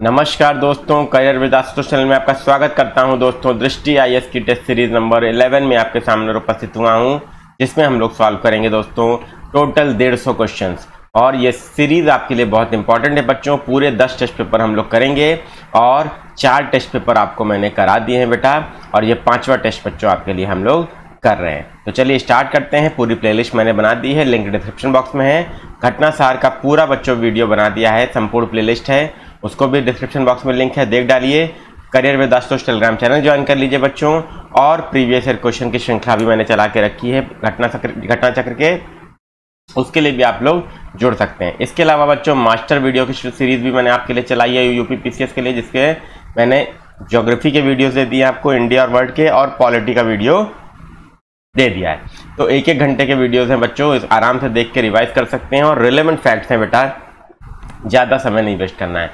नमस्कार दोस्तों, career with Ashutosh channel में आपका स्वागत करता हूं। दोस्तों, दृष्टि आईएएस की टेस्ट सीरीज नंबर 11 में आपके सामने उपस्थित हुआ हूं, जिसमें हम लोग सॉल्व करेंगे दोस्तों टोटल 150 क्वेश्चंस। और ये सीरीज आपके लिए बहुत इंपॉर्टेंट है बच्चों। पूरे 10 टेस्ट पेपर हम लोग करेंगे और 4 टेस्ट पेपर आपको मैंने करा दिए हैं बेटा, और ये 5वां टेस्ट बच्चों आपके लिए हम लोग कर रहे हैं। तो चलिए स्टार्ट करते हैं। पूरी प्लेलिस्ट मैंने बना दी है, लिंक डिस्क्रिप्शन बॉक्स में है। घटना सार का पूरा बच्चों वीडियो बना दिया है, संपूर्ण प्लेलिस्ट है, उसको भी डिस्क्रिप्शन बॉक्स में लिंक है, देख डालिए। Career with Ashutosh Telegram channel join कर लीजिए बच्चों। और प्रीवियस ईयर क्वेश्चन की श्रृंखला भी मैंने चला के रखी है घटना चक्र के, उसके लिए भी आप लोग जुड़ सकते हैं। इसके अलावा बच्चों मास्टर वीडियो की सीरीज भी मैंने आपके लिए चलाई है यूपी पीसीएस के लिए, जिसके मैंने ज्योग्राफी के वीडियोस दे दिए आपको, इंडिया और वर्ल्ड के, और पॉलिटी का वीडियो दे दिया है। तो 1-1 घंटे के वीडियोस हैं बच्चों, आराम से देख के रिवाइज कर सकते हैं। और रिलेवेंट फैक्ट्स हैं बेटा, ज़्यादा समय नहीं वेस्ट करना है।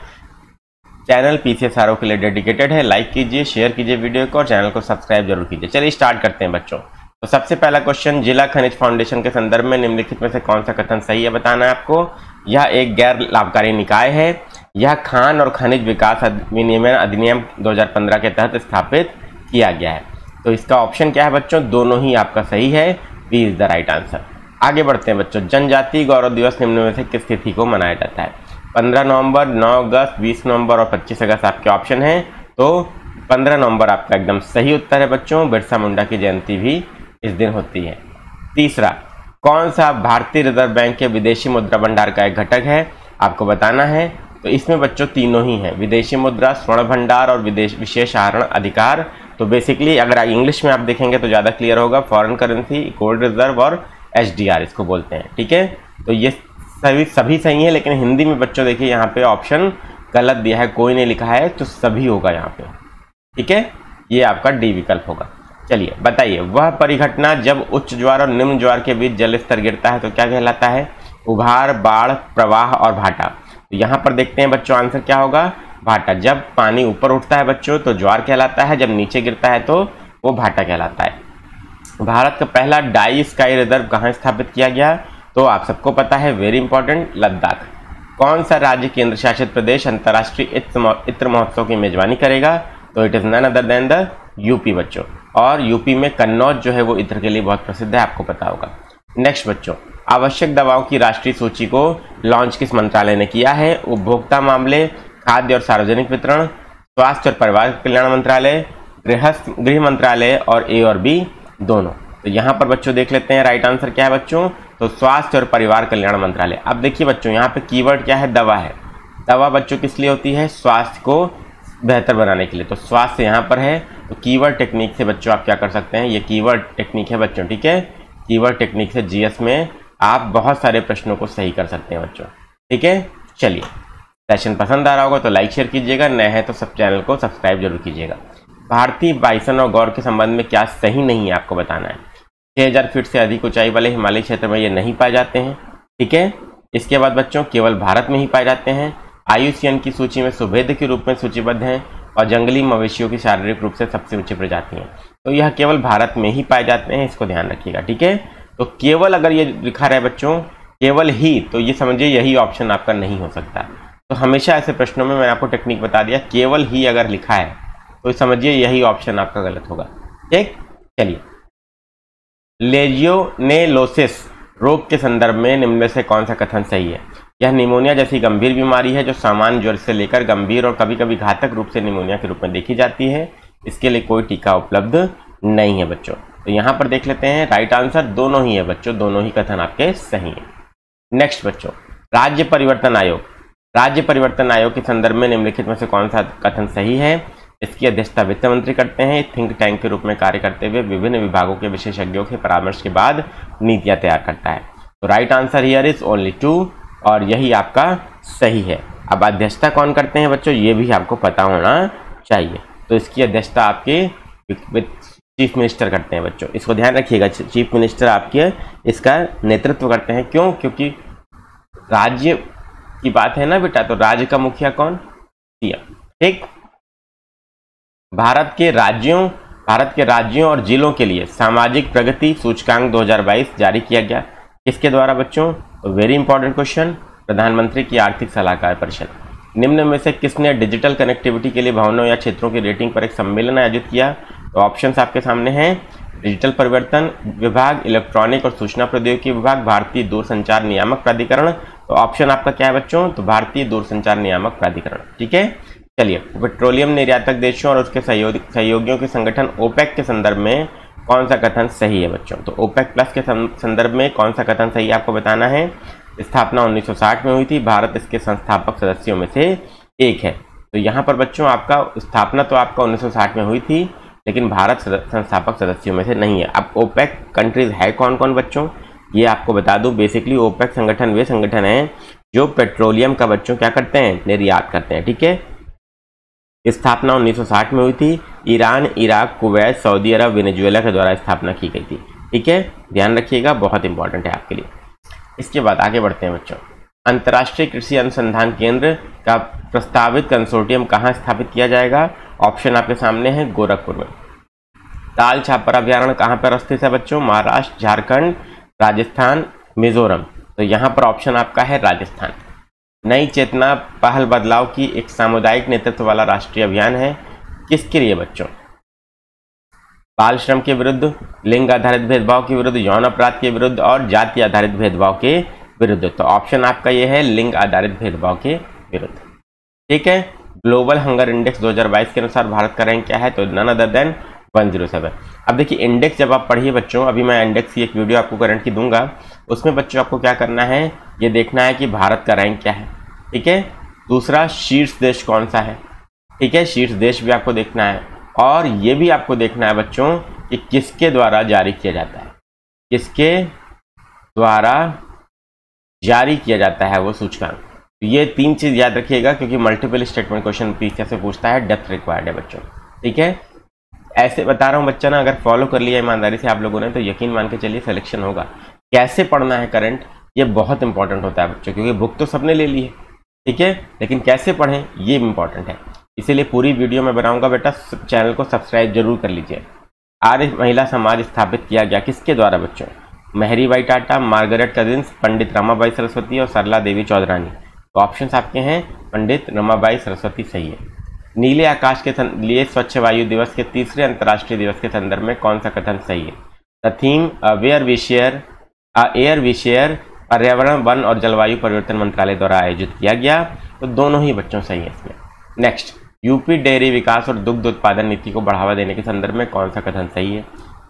चैनल पीसीएस आरओ के लिए डेडिकेटेड है। लाइक कीजिए, शेयर कीजिए वीडियो को, और चैनल को सब्सक्राइब जरूर कीजिए। चलिए स्टार्ट करते हैं बच्चों। तो सबसे पहला क्वेश्चन, जिला खनिज फाउंडेशन के संदर्भ में निम्नलिखित में से कौन सा कथन सही है बताना है आपको। यह एक गैर लाभकारी निकाय है। यह खान और खनिज विकास विनियमन अधिनियम 2015 के तहत स्थापित किया गया है। तो इसका ऑप्शन क्या है बच्चों, दोनों ही आपका सही है। B is the right answer. आगे बढ़ते हैं बच्चों। जनजातीय गौरव दिवस निम्न में से किस तिथि को मनाया जाता है। 15 नवंबर, 9 अगस्त, 20 नवंबर और 25 अगस्त आपके ऑप्शन हैं। तो 15 नवंबर आपका एकदम सही उत्तर है बच्चों। बिरसा मुंडा की जयंती भी इस दिन होती है। तीसरा, कौन सा भारतीय रिजर्व बैंक के विदेशी मुद्रा भंडार का एक घटक है, आपको बताना है। तो इसमें बच्चों तीनों ही हैं, विदेशी मुद्रा, स्वर्ण भंडार और विशेष आहरण अधिकार। तो बेसिकली अगर इंग्लिश में आप देखेंगे तो ज़्यादा क्लियर होगा। फॉरेन करेंसी, गोल्ड रिजर्व और एसडीआर इसको बोलते हैं, ठीक है। तो ये सभी सही है, लेकिन हिंदी में बच्चों देखिए यहाँ पे ऑप्शन गलत दिया है, कोई नहीं लिखा है, तो सभी होगा यहाँ पे, ठीक है। ये आपका डी विकल्प होगा। चलिए बताइए, वह परिघटना जब उच्च ज्वार और निम्न ज्वार के बीच जल स्तर गिरता है तो क्या कहलाता है। उभार, बाढ़, प्रवाह और भाटा। तो यहाँ पर देखते हैं बच्चों आंसर क्या होगा, भाटा। जब पानी ऊपर उठता है बच्चों तो ज्वार कहलाता है, जब नीचे गिरता है तो वो भाटा कहलाता है। भारत का पहला डाई स्काई रिजर्व कहाँ स्थापित किया गया, तो आप सबको पता है, वेरी इंपॉर्टेंट, लद्दाख। कौन सा राज्य केंद्र शासित प्रदेश अंतर्राष्ट्रीय इत्र महोत्सव की मेजबानी करेगा, तो it is none other than the UP बच्चों। और यूपी में कन्नौज जो है वो इत्र के लिए बहुत प्रसिद्ध है, आपको पता होगा। नेक्स्ट बच्चों, आवश्यक दवाओं की राष्ट्रीय सूची को लॉन्च किस मंत्रालय ने किया है। उपभोक्ता मामले, खाद्य और सार्वजनिक वितरण, स्वास्थ्य और परिवार कल्याण मंत्रालय, गृह मंत्रालय, और ए और बी दोनों। तो यहाँ पर बच्चों देख लेते हैं राइट आंसर क्या है बच्चों, तो स्वास्थ्य और परिवार कल्याण मंत्रालय। अब देखिए बच्चों यहाँ पे कीवर्ड क्या है, दवा है। दवा बच्चों किस लिए होती है, स्वास्थ्य को बेहतर बनाने के लिए। तो स्वास्थ्य यहाँ पर है, तो कीवर्ड टेक्निक से बच्चों आप क्या कर सकते हैं, ये कीवर्ड टेक्निक है बच्चों, ठीक है। कीवर्ड टेक्निक से जीएस में आप बहुत सारे प्रश्नों को सही कर सकते हैं बच्चों, ठीक है। चलिए, सेशन पसंद आ रहा होगा तो लाइक शेयर कीजिएगा, नए हैं तो सब चैनल को सब्सक्राइब जरूर कीजिएगा। भारतीय बाइसन और गौर के संबंध में क्या सही नहीं है, आपको बताना है। 6000 फीट से अधिक ऊंचाई वाले हिमालयी क्षेत्र में ये नहीं पाए जाते हैं, ठीक है। इसके बाद बच्चों केवल भारत में ही पाए जाते हैं। IUCN की सूची में सुभेद के रूप में सूचीबद्ध हैं, और जंगली मवेशियों की शारीरिक रूप से सबसे ऊंची प्रजाति हैं। तो यह केवल भारत में ही पाए जाते हैं, इसको ध्यान रखिएगा, ठीक है। तो केवल अगर ये लिखा रहे बच्चों केवल ही, तो ये समझिए यही ऑप्शन आपका नहीं हो सकता। तो हमेशा ऐसे प्रश्नों में मैंने आपको टेक्निक बता दिया, केवल ही अगर लिखा है तो समझिए यही ऑप्शन आपका गलत होगा, ठीक। चलिए, लेजियोनेलोसिस रोग के संदर्भ में निम्न में से कौन सा कथन सही है। यह निमोनिया जैसी गंभीर बीमारी है जो सामान्य ज्वर से लेकर गंभीर और कभी कभी घातक रूप से निमोनिया के रूप में देखी जाती है। इसके लिए कोई टीका उपलब्ध नहीं है बच्चों। तो यहाँ पर देख लेते हैं राइट आंसर दोनों ही है बच्चों, दोनों ही कथन आपके सही हैं। नेक्स्ट बच्चों, राज्य परिवर्तन आयोग। राज्य परिवर्तन आयोग के संदर्भ में निम्नलिखित में से कौन सा कथन सही है। इसकी अध्यक्षता वित्त मंत्री करते हैं। थिंक टैंक के रूप में कार्य करते हुए विभिन्न विभागों के विशेषज्ञों के परामर्श के बाद नीतियां तैयार करता है। तो right answer here is only 2, और यही आपका सही है। अब अध्यक्षता कौन करते हैं बच्चों, ये भी आपको पता होना चाहिए। तो इसकी अध्यक्षता आपके चीफ मिनिस्टर करते हैं बच्चों, इसको ध्यान रखिएगा। चीफ मिनिस्टर आपके इसका नेतृत्व करते हैं। क्यों, क्योंकि राज्य की बात है ना बेटा, तो राज्य का मुखिया कौन, सीएम, ठीक। भारत के राज्यों और जिलों के लिए सामाजिक प्रगति सूचकांक 2022 जारी किया गया, किसके द्वारा बच्चों, तो वेरी इंपॉर्टेंट क्वेश्चन, प्रधानमंत्री की आर्थिक सलाहकार परिषद। निम्न में से किसने डिजिटल कनेक्टिविटी के लिए भवनों या क्षेत्रों की रेटिंग पर एक सम्मेलन आयोजित किया? तो ऑप्शंस आपके सामने हैं, डिजिटल परिवर्तन विभाग, इलेक्ट्रॉनिक और सूचना प्रौद्योगिकी विभाग, भारतीय दूरसंचार नियामक प्राधिकरण। तो ऑप्शन आपका क्या है बच्चों? तो भारतीय दूरसंचार नियामक प्राधिकरण। ठीक है, चलिए पेट्रोलियम निर्यातक देशों और उसके सहयोगियों के संगठन ओपेक के संदर्भ में कौन सा कथन सही है बच्चों? तो ओपेक प्लस के संदर्भ में कौन सा कथन सही है आपको बताना है। स्थापना 1960 में हुई थी, भारत इसके संस्थापक सदस्यों में से एक है। तो यहाँ पर बच्चों आपका स्थापना तो आपका 1960 में हुई थी, लेकिन भारत संस्थापक सदस्यों में से नहीं है। अब ओपेक कंट्रीज है कौन कौन बच्चों, ये आपको बता दूं। बेसिकली ओपेक संगठन वे संगठन हैं जो पेट्रोलियम का बच्चों क्या करते हैं? निर्यात करते हैं। ठीक है, स्थापना 1960 में हुई थी। ईरान, इराक, कुवैत, सऊदी अरब, वेनेजुएला के द्वारा स्थापना की गई थी। ठीक है, ध्यान रखिएगा, बहुत इंपॉर्टेंट है आपके लिए। इसके बाद आगे बढ़ते हैं बच्चों। अंतर्राष्ट्रीय कृषि अनुसंधान केंद्र का प्रस्तावित कंसोर्टियम कहाँ स्थापित किया जाएगा? ऑप्शन आपके सामने है, गोरखपुर में। ताल छापर अभ्यारण्य कहाँ पर स्थित है बच्चों? महाराष्ट्र, झारखंड, राजस्थान, मिजोरम। तो यहाँ पर ऑप्शन आपका है राजस्थान। नई चेतना पहल बदलाव की एक सामुदायिक नेतृत्व वाला राष्ट्रीय अभियान है, किसके लिए बच्चों? बाल श्रम के विरुद्ध, लिंग आधारित भेदभाव के विरुद्ध, यौन अपराध के विरुद्ध और जाति आधारित भेदभाव के विरुद्ध। तो ऑप्शन आपका ये है लिंग आधारित भेदभाव के विरुद्ध। ठीक है, ग्लोबल हंगर इंडेक्स 2022 के अनुसार भारत का रैंक क्या है? तो नन अदर देन 107। अब देखिए इंडेक्स जब आप पढ़िए बच्चों, अभी मैं इंडेक्स की एक वीडियो आपको करंट की दूंगा, उसमें बच्चों आपको क्या करना है, ये देखना है कि भारत का रैंक क्या है। ठीक है, दूसरा शीर्ष देश कौन सा है। ठीक है, शीर्ष देश भी आपको देखना है, और ये भी आपको देखना है बच्चों कि किसके द्वारा जारी किया जाता है, किसके द्वारा जारी किया जाता है वो सूचकांक। ये तीन चीज याद रखिएगा, क्योंकि मल्टीपल स्टेटमेंट क्वेश्चन पीछे से पूछता है, डेप्थ रिक्वायर्ड है बच्चों। ठीक है, ऐसे बता रहा हूँ बच्चा ना, अगर फॉलो कर लिया ईमानदारी से आप लोगों ने तो यकीन मान के चलिए सिलेक्शन होगा। कैसे पढ़ना है करंट, ये बहुत इंपॉर्टेंट होता है बच्चों, क्योंकि बुक तो सबने ले ली है। ठीक है, लेकिन कैसे पढ़ें ये इंपॉर्टेंट है, इसीलिए पूरी वीडियो में बनाऊंगा बेटा, चैनल को सब्सक्राइब जरूर कर लीजिए। आर्य महिला समाज स्थापित किया गया किसके द्वारा बच्चों? मेहरी बाई टाटा, मार्गरेट कजिन्स, पंडित रमाबाई सरस्वती और सरला देवी चौधरानी। तो ऑप्शंस आपके हैं पंडित रमाबाई सरस्वती सही है। नीले आकाश के लिए स्वच्छ वायु दिवस के तीसरे अंतर्राष्ट्रीय दिवस के संदर्भ में कौन सा कथन सही है? The theme air we share पर्यावरण, वन और जलवायु परिवर्तन मंत्रालय द्वारा आयोजित किया गया। तो दोनों ही बच्चों सही है इसमें। नेक्स्ट, यूपी डेयरी विकास और दुग्ध उत्पादन नीति को बढ़ावा देने के संदर्भ में कौन सा कथन सही है?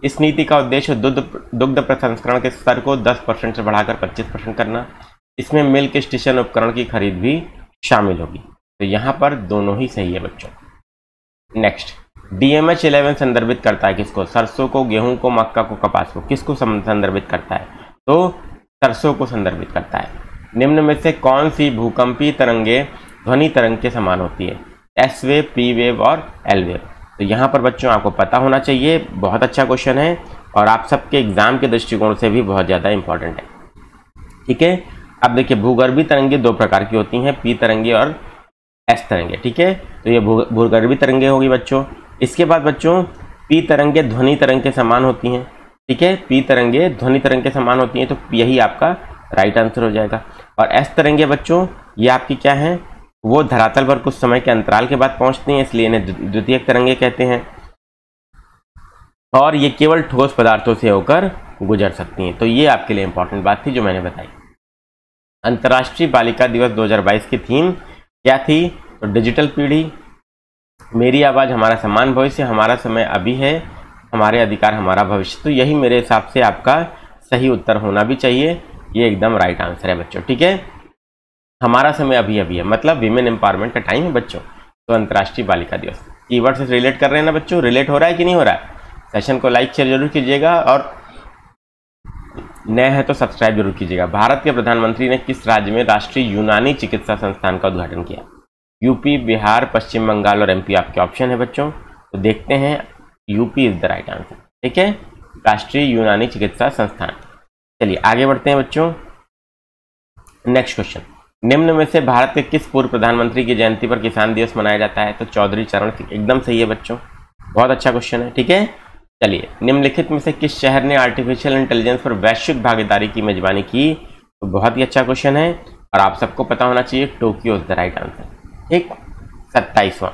इस नीति का उद्देश्य दुग्ध प्रसंस्करण के स्तर को 10% से बढ़ाकर 25% करना। इसमें मिल्क स्टेशन उपकरण की खरीद भी शामिल होगी। तो यहाँ पर दोनों ही सही है बच्चों। नेक्स्ट, DMH 11 संदर्भित करता है किसको? सरसों को, गेहूं को, मक्का को, कपास को। किसको संदर्भित करता है? तो सरसों को संदर्भित करता है। निम्न में से कौन सी भूकंपीय तरंगे ध्वनि तरंग के समान होती है? एस वेव, पी वेव और एल वेव। तो यहाँ पर बच्चों आपको पता होना चाहिए, बहुत अच्छा क्वेश्चन है और आप सबके एग्जाम के दृष्टिकोण से भी बहुत ज़्यादा इंपॉर्टेंट है। ठीक है, अब देखिए भूगर्भीय तरंगे दो प्रकार की होती हैं, पी तरंगे और एस तरंगे। ठीक है, तो ये भूगर्भीय तरंगे होगी बच्चों। इसके बाद बच्चों पी तरंगे ध्वनि तरंग के समान होती हैं। ठीक है, पी तरंगे ध्वनि तरंग के समान होती हैं, तो यही आपका राइट आंसर हो जाएगा। और एस तरंगे बच्चों ये आपकी क्या है, वो धरातल पर कुछ समय के अंतराल के बाद पहुंचती हैं, इसलिए इन्हें द्वितीयक तरंगे कहते हैं। और ये केवल ठोस पदार्थों से होकर गुजर सकती हैं। तो ये आपके लिए इंपॉर्टेंट बात थी जो मैंने बताई। अंतर्राष्ट्रीय बालिका दिवस 2022 की थीम क्या थी? तो डिजिटल पीढ़ी, मेरी आवाज़ हमारा समान भविष्य, हमारा समय अभी है, हमारे अधिकार हमारा भविष्य। तो यही मेरे हिसाब से आपका सही उत्तर होना भी चाहिए। ये एकदम राइट आंसर है बच्चों। ठीक है, हमारा समय अभी अभी है, मतलब विमेन एम्पावरमेंट का टाइम है बच्चों। तो अंतर्राष्ट्रीय बालिका दिवस कीवर्ड से रिलेट कर रहे हैं ना बच्चों? रिलेट हो रहा है कि नहीं हो रहा है? सेशन को लाइक शेयर जरूर कीजिएगा और नए हैं तो सब्सक्राइब जरूर कीजिएगा। भारत के प्रधानमंत्री ने किस राज्य में राष्ट्रीय यूनानी चिकित्सा संस्थान का उद्घाटन किया? यूपी, बिहार, पश्चिम बंगाल और MP आपके ऑप्शन है बच्चों। तो देखते हैं, UP is the right answer. ठीक है, राष्ट्रीय यूनानी चिकित्सा संस्थान। चलिए आगे बढ़ते हैं बच्चों। नेक्स्ट क्वेश्चन, निम्न में से भारत के किस पूर्व प्रधानमंत्री की जयंती पर किसान दिवस मनाया जाता है? तो चौधरी चरण सिंह। एकदम सही है बच्चों, बहुत अच्छा क्वेश्चन है। ठीक है, चलिए निम्नलिखित में से किस शहर ने आर्टिफिशियल इंटेलिजेंस पर वैश्विक भागीदारी की मेजबानी की? तो बहुत ही अच्छा क्वेश्चन है और आप सबको पता होना चाहिए, Tokyo is the right answer. ठीक। 27वां,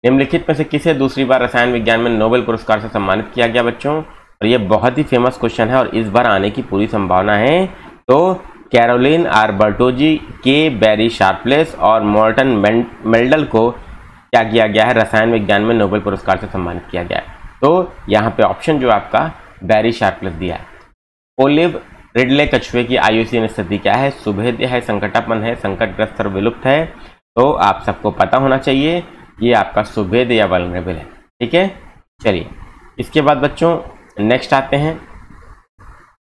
निम्नलिखित में से किसे दूसरी बार रसायन विज्ञान में नोबेल पुरस्कार से सम्मानित किया गया बच्चों? और ये बहुत ही फेमस क्वेश्चन है और इस बार आने की पूरी संभावना है। तो कैरोलिन आर बर्टोजी, के बैरी शार्पलेस और मॉर्टन मेल्डल को क्या किया गया है? रसायन विज्ञान में नोबेल पुरस्कार से सम्मानित किया गया है। तो यहाँ पे ऑप्शन जो आपका बैरी शार्पलेस दिया है। ओलिव रिडले कछुए की आयुसीन स्थिति क्या है? सुभेद्य है, संकटापन है, संकटग्रस्त और विलुप्त है। तो आप सबको पता होना चाहिए ये आपका सुभेद्य या वल्नरेबल है। ठीक है, चलिए इसके बाद बच्चों नेक्स्ट आते हैं।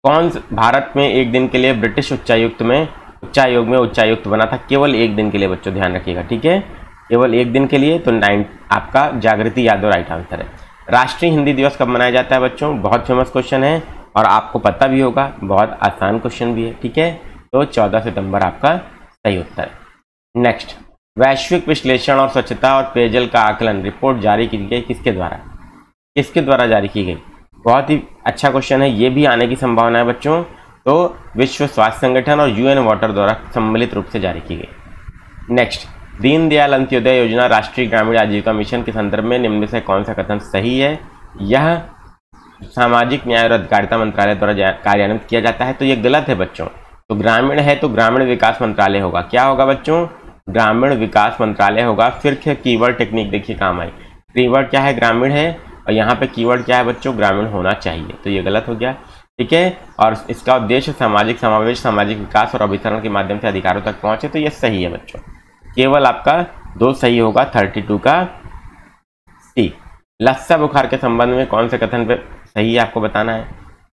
कौन भारत में एक दिन के लिए ब्रिटिश उच्चायोग में उच्चायुक्त बना था? केवल एक दिन के लिए बच्चों, ध्यान रखिएगा। ठीक है, केवल एक दिन के लिए। तो 9 आपका जागृति यादव राइट आंसर है। राष्ट्रीय हिंदी दिवस कब मनाया जाता है बच्चों? बहुत फेमस क्वेश्चन है और आपको पता भी होगा, बहुत आसान क्वेश्चन भी है। ठीक है, तो 14 सितंबर आपका सही उत्तर है। नेक्स्ट, वैश्विक विश्लेषण और स्वच्छता और पेयजल का आकलन रिपोर्ट जारी की गई किसके द्वारा? किसके द्वारा जारी की गई? बहुत ही अच्छा क्वेश्चन है, ये भी आने की संभावना है बच्चों। तो विश्व स्वास्थ्य संगठन और यूएन वाटर द्वारा सम्मिलित रूप से जारी की गई। नेक्स्ट, दीनदयाल अंत्योदय योजना राष्ट्रीय ग्रामीण आजीविका मिशन के संदर्भ में निम्न में से कौन सा कथन सही है? यह सामाजिक न्याय और अधिकारिता मंत्रालय द्वारा कार्यान्वित किया जाता है। तो ये गलत है बच्चों। तो ग्रामीण है तो ग्रामीण विकास मंत्रालय होगा। क्या होगा बच्चों? ग्रामीण विकास मंत्रालय होगा। फिर कीवर्ड टेक्निक देखिए काम आई। कीवर्ड क्या है? ग्रामीण है और यहाँ पे कीवर्ड क्या है बच्चों? ग्रामीण होना चाहिए। तो ये गलत हो गया। ठीक है, और इसका उद्देश्य सामाजिक समावेश, सामाजिक विकास और अभिसरण के माध्यम से अधिकारों तक पहुंचे। तो ये सही है बच्चों। केवल आपका 2 सही होगा, 32 का सी। लस्सा बुखार के संबंध में कौन से कथन पे सही है आपको बताना है?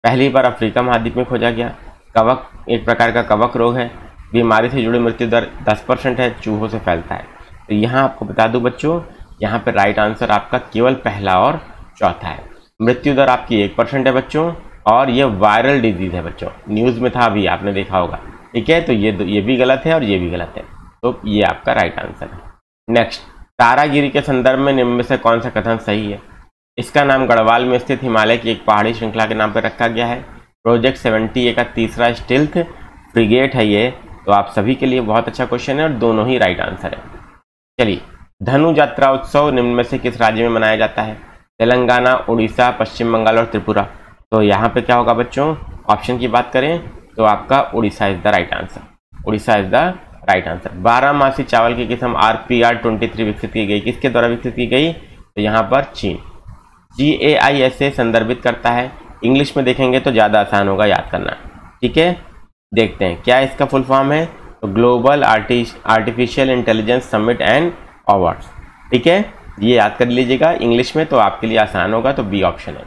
पहली बार अफ्रीका महाद्वीप में खोजा गया। कवक एक प्रकार का कवक रोग है। बीमारी से जुड़ी मृत्यु दर 10% है, चूहों से फैलता है। तो यहाँ आपको बता दूं बच्चों, यहाँ पे राइट आंसर आपका केवल पहला और चौथा है। मृत्यु दर आपकी 1% है बच्चों और ये वायरल डिजीज है बच्चों। न्यूज़ में था, अभी आपने देखा होगा। ठीक है, तो ये भी गलत है और ये भी गलत है। तो ये आपका राइट आंसर है। नेक्स्ट, तारागिरी के संदर्भ में निम्न में से कौन सा कथन सही है? इसका नाम गढ़वाल में स्थित हिमालय की एक पहाड़ी श्रृंखला के नाम पर रखा गया है। प्रोजेक्ट 70A का तीसरा स्टील्थ फ्रिगेट है ये। तो आप सभी के लिए बहुत अच्छा क्वेश्चन है और दोनों ही राइट आंसर है। चलिए, धनु यात्रा उत्सव निम्न में से किस राज्य में मनाया जाता है? तेलंगाना, उड़ीसा, पश्चिम बंगाल और त्रिपुरा। तो यहाँ पे क्या होगा बच्चों? ऑप्शन की बात करें तो आपका Orissa is the right answer. Orissa is the right answer. 12 चावल की किस्म RPR23 विकसित की गई। किसके द्वारा विकसित की गई? तो यहाँ पर चीन। GAISA संदर्भित करता है। इंग्लिश में देखेंगे तो ज़्यादा आसान होगा याद करना। ठीक है, देखते हैं क्या इसका फुल फॉर्म है। तो global artificial intelligence summit and awards. ठीक है, ये याद कर लीजिएगा इंग्लिश में तो आपके लिए आसान होगा। तो बी ऑप्शन है।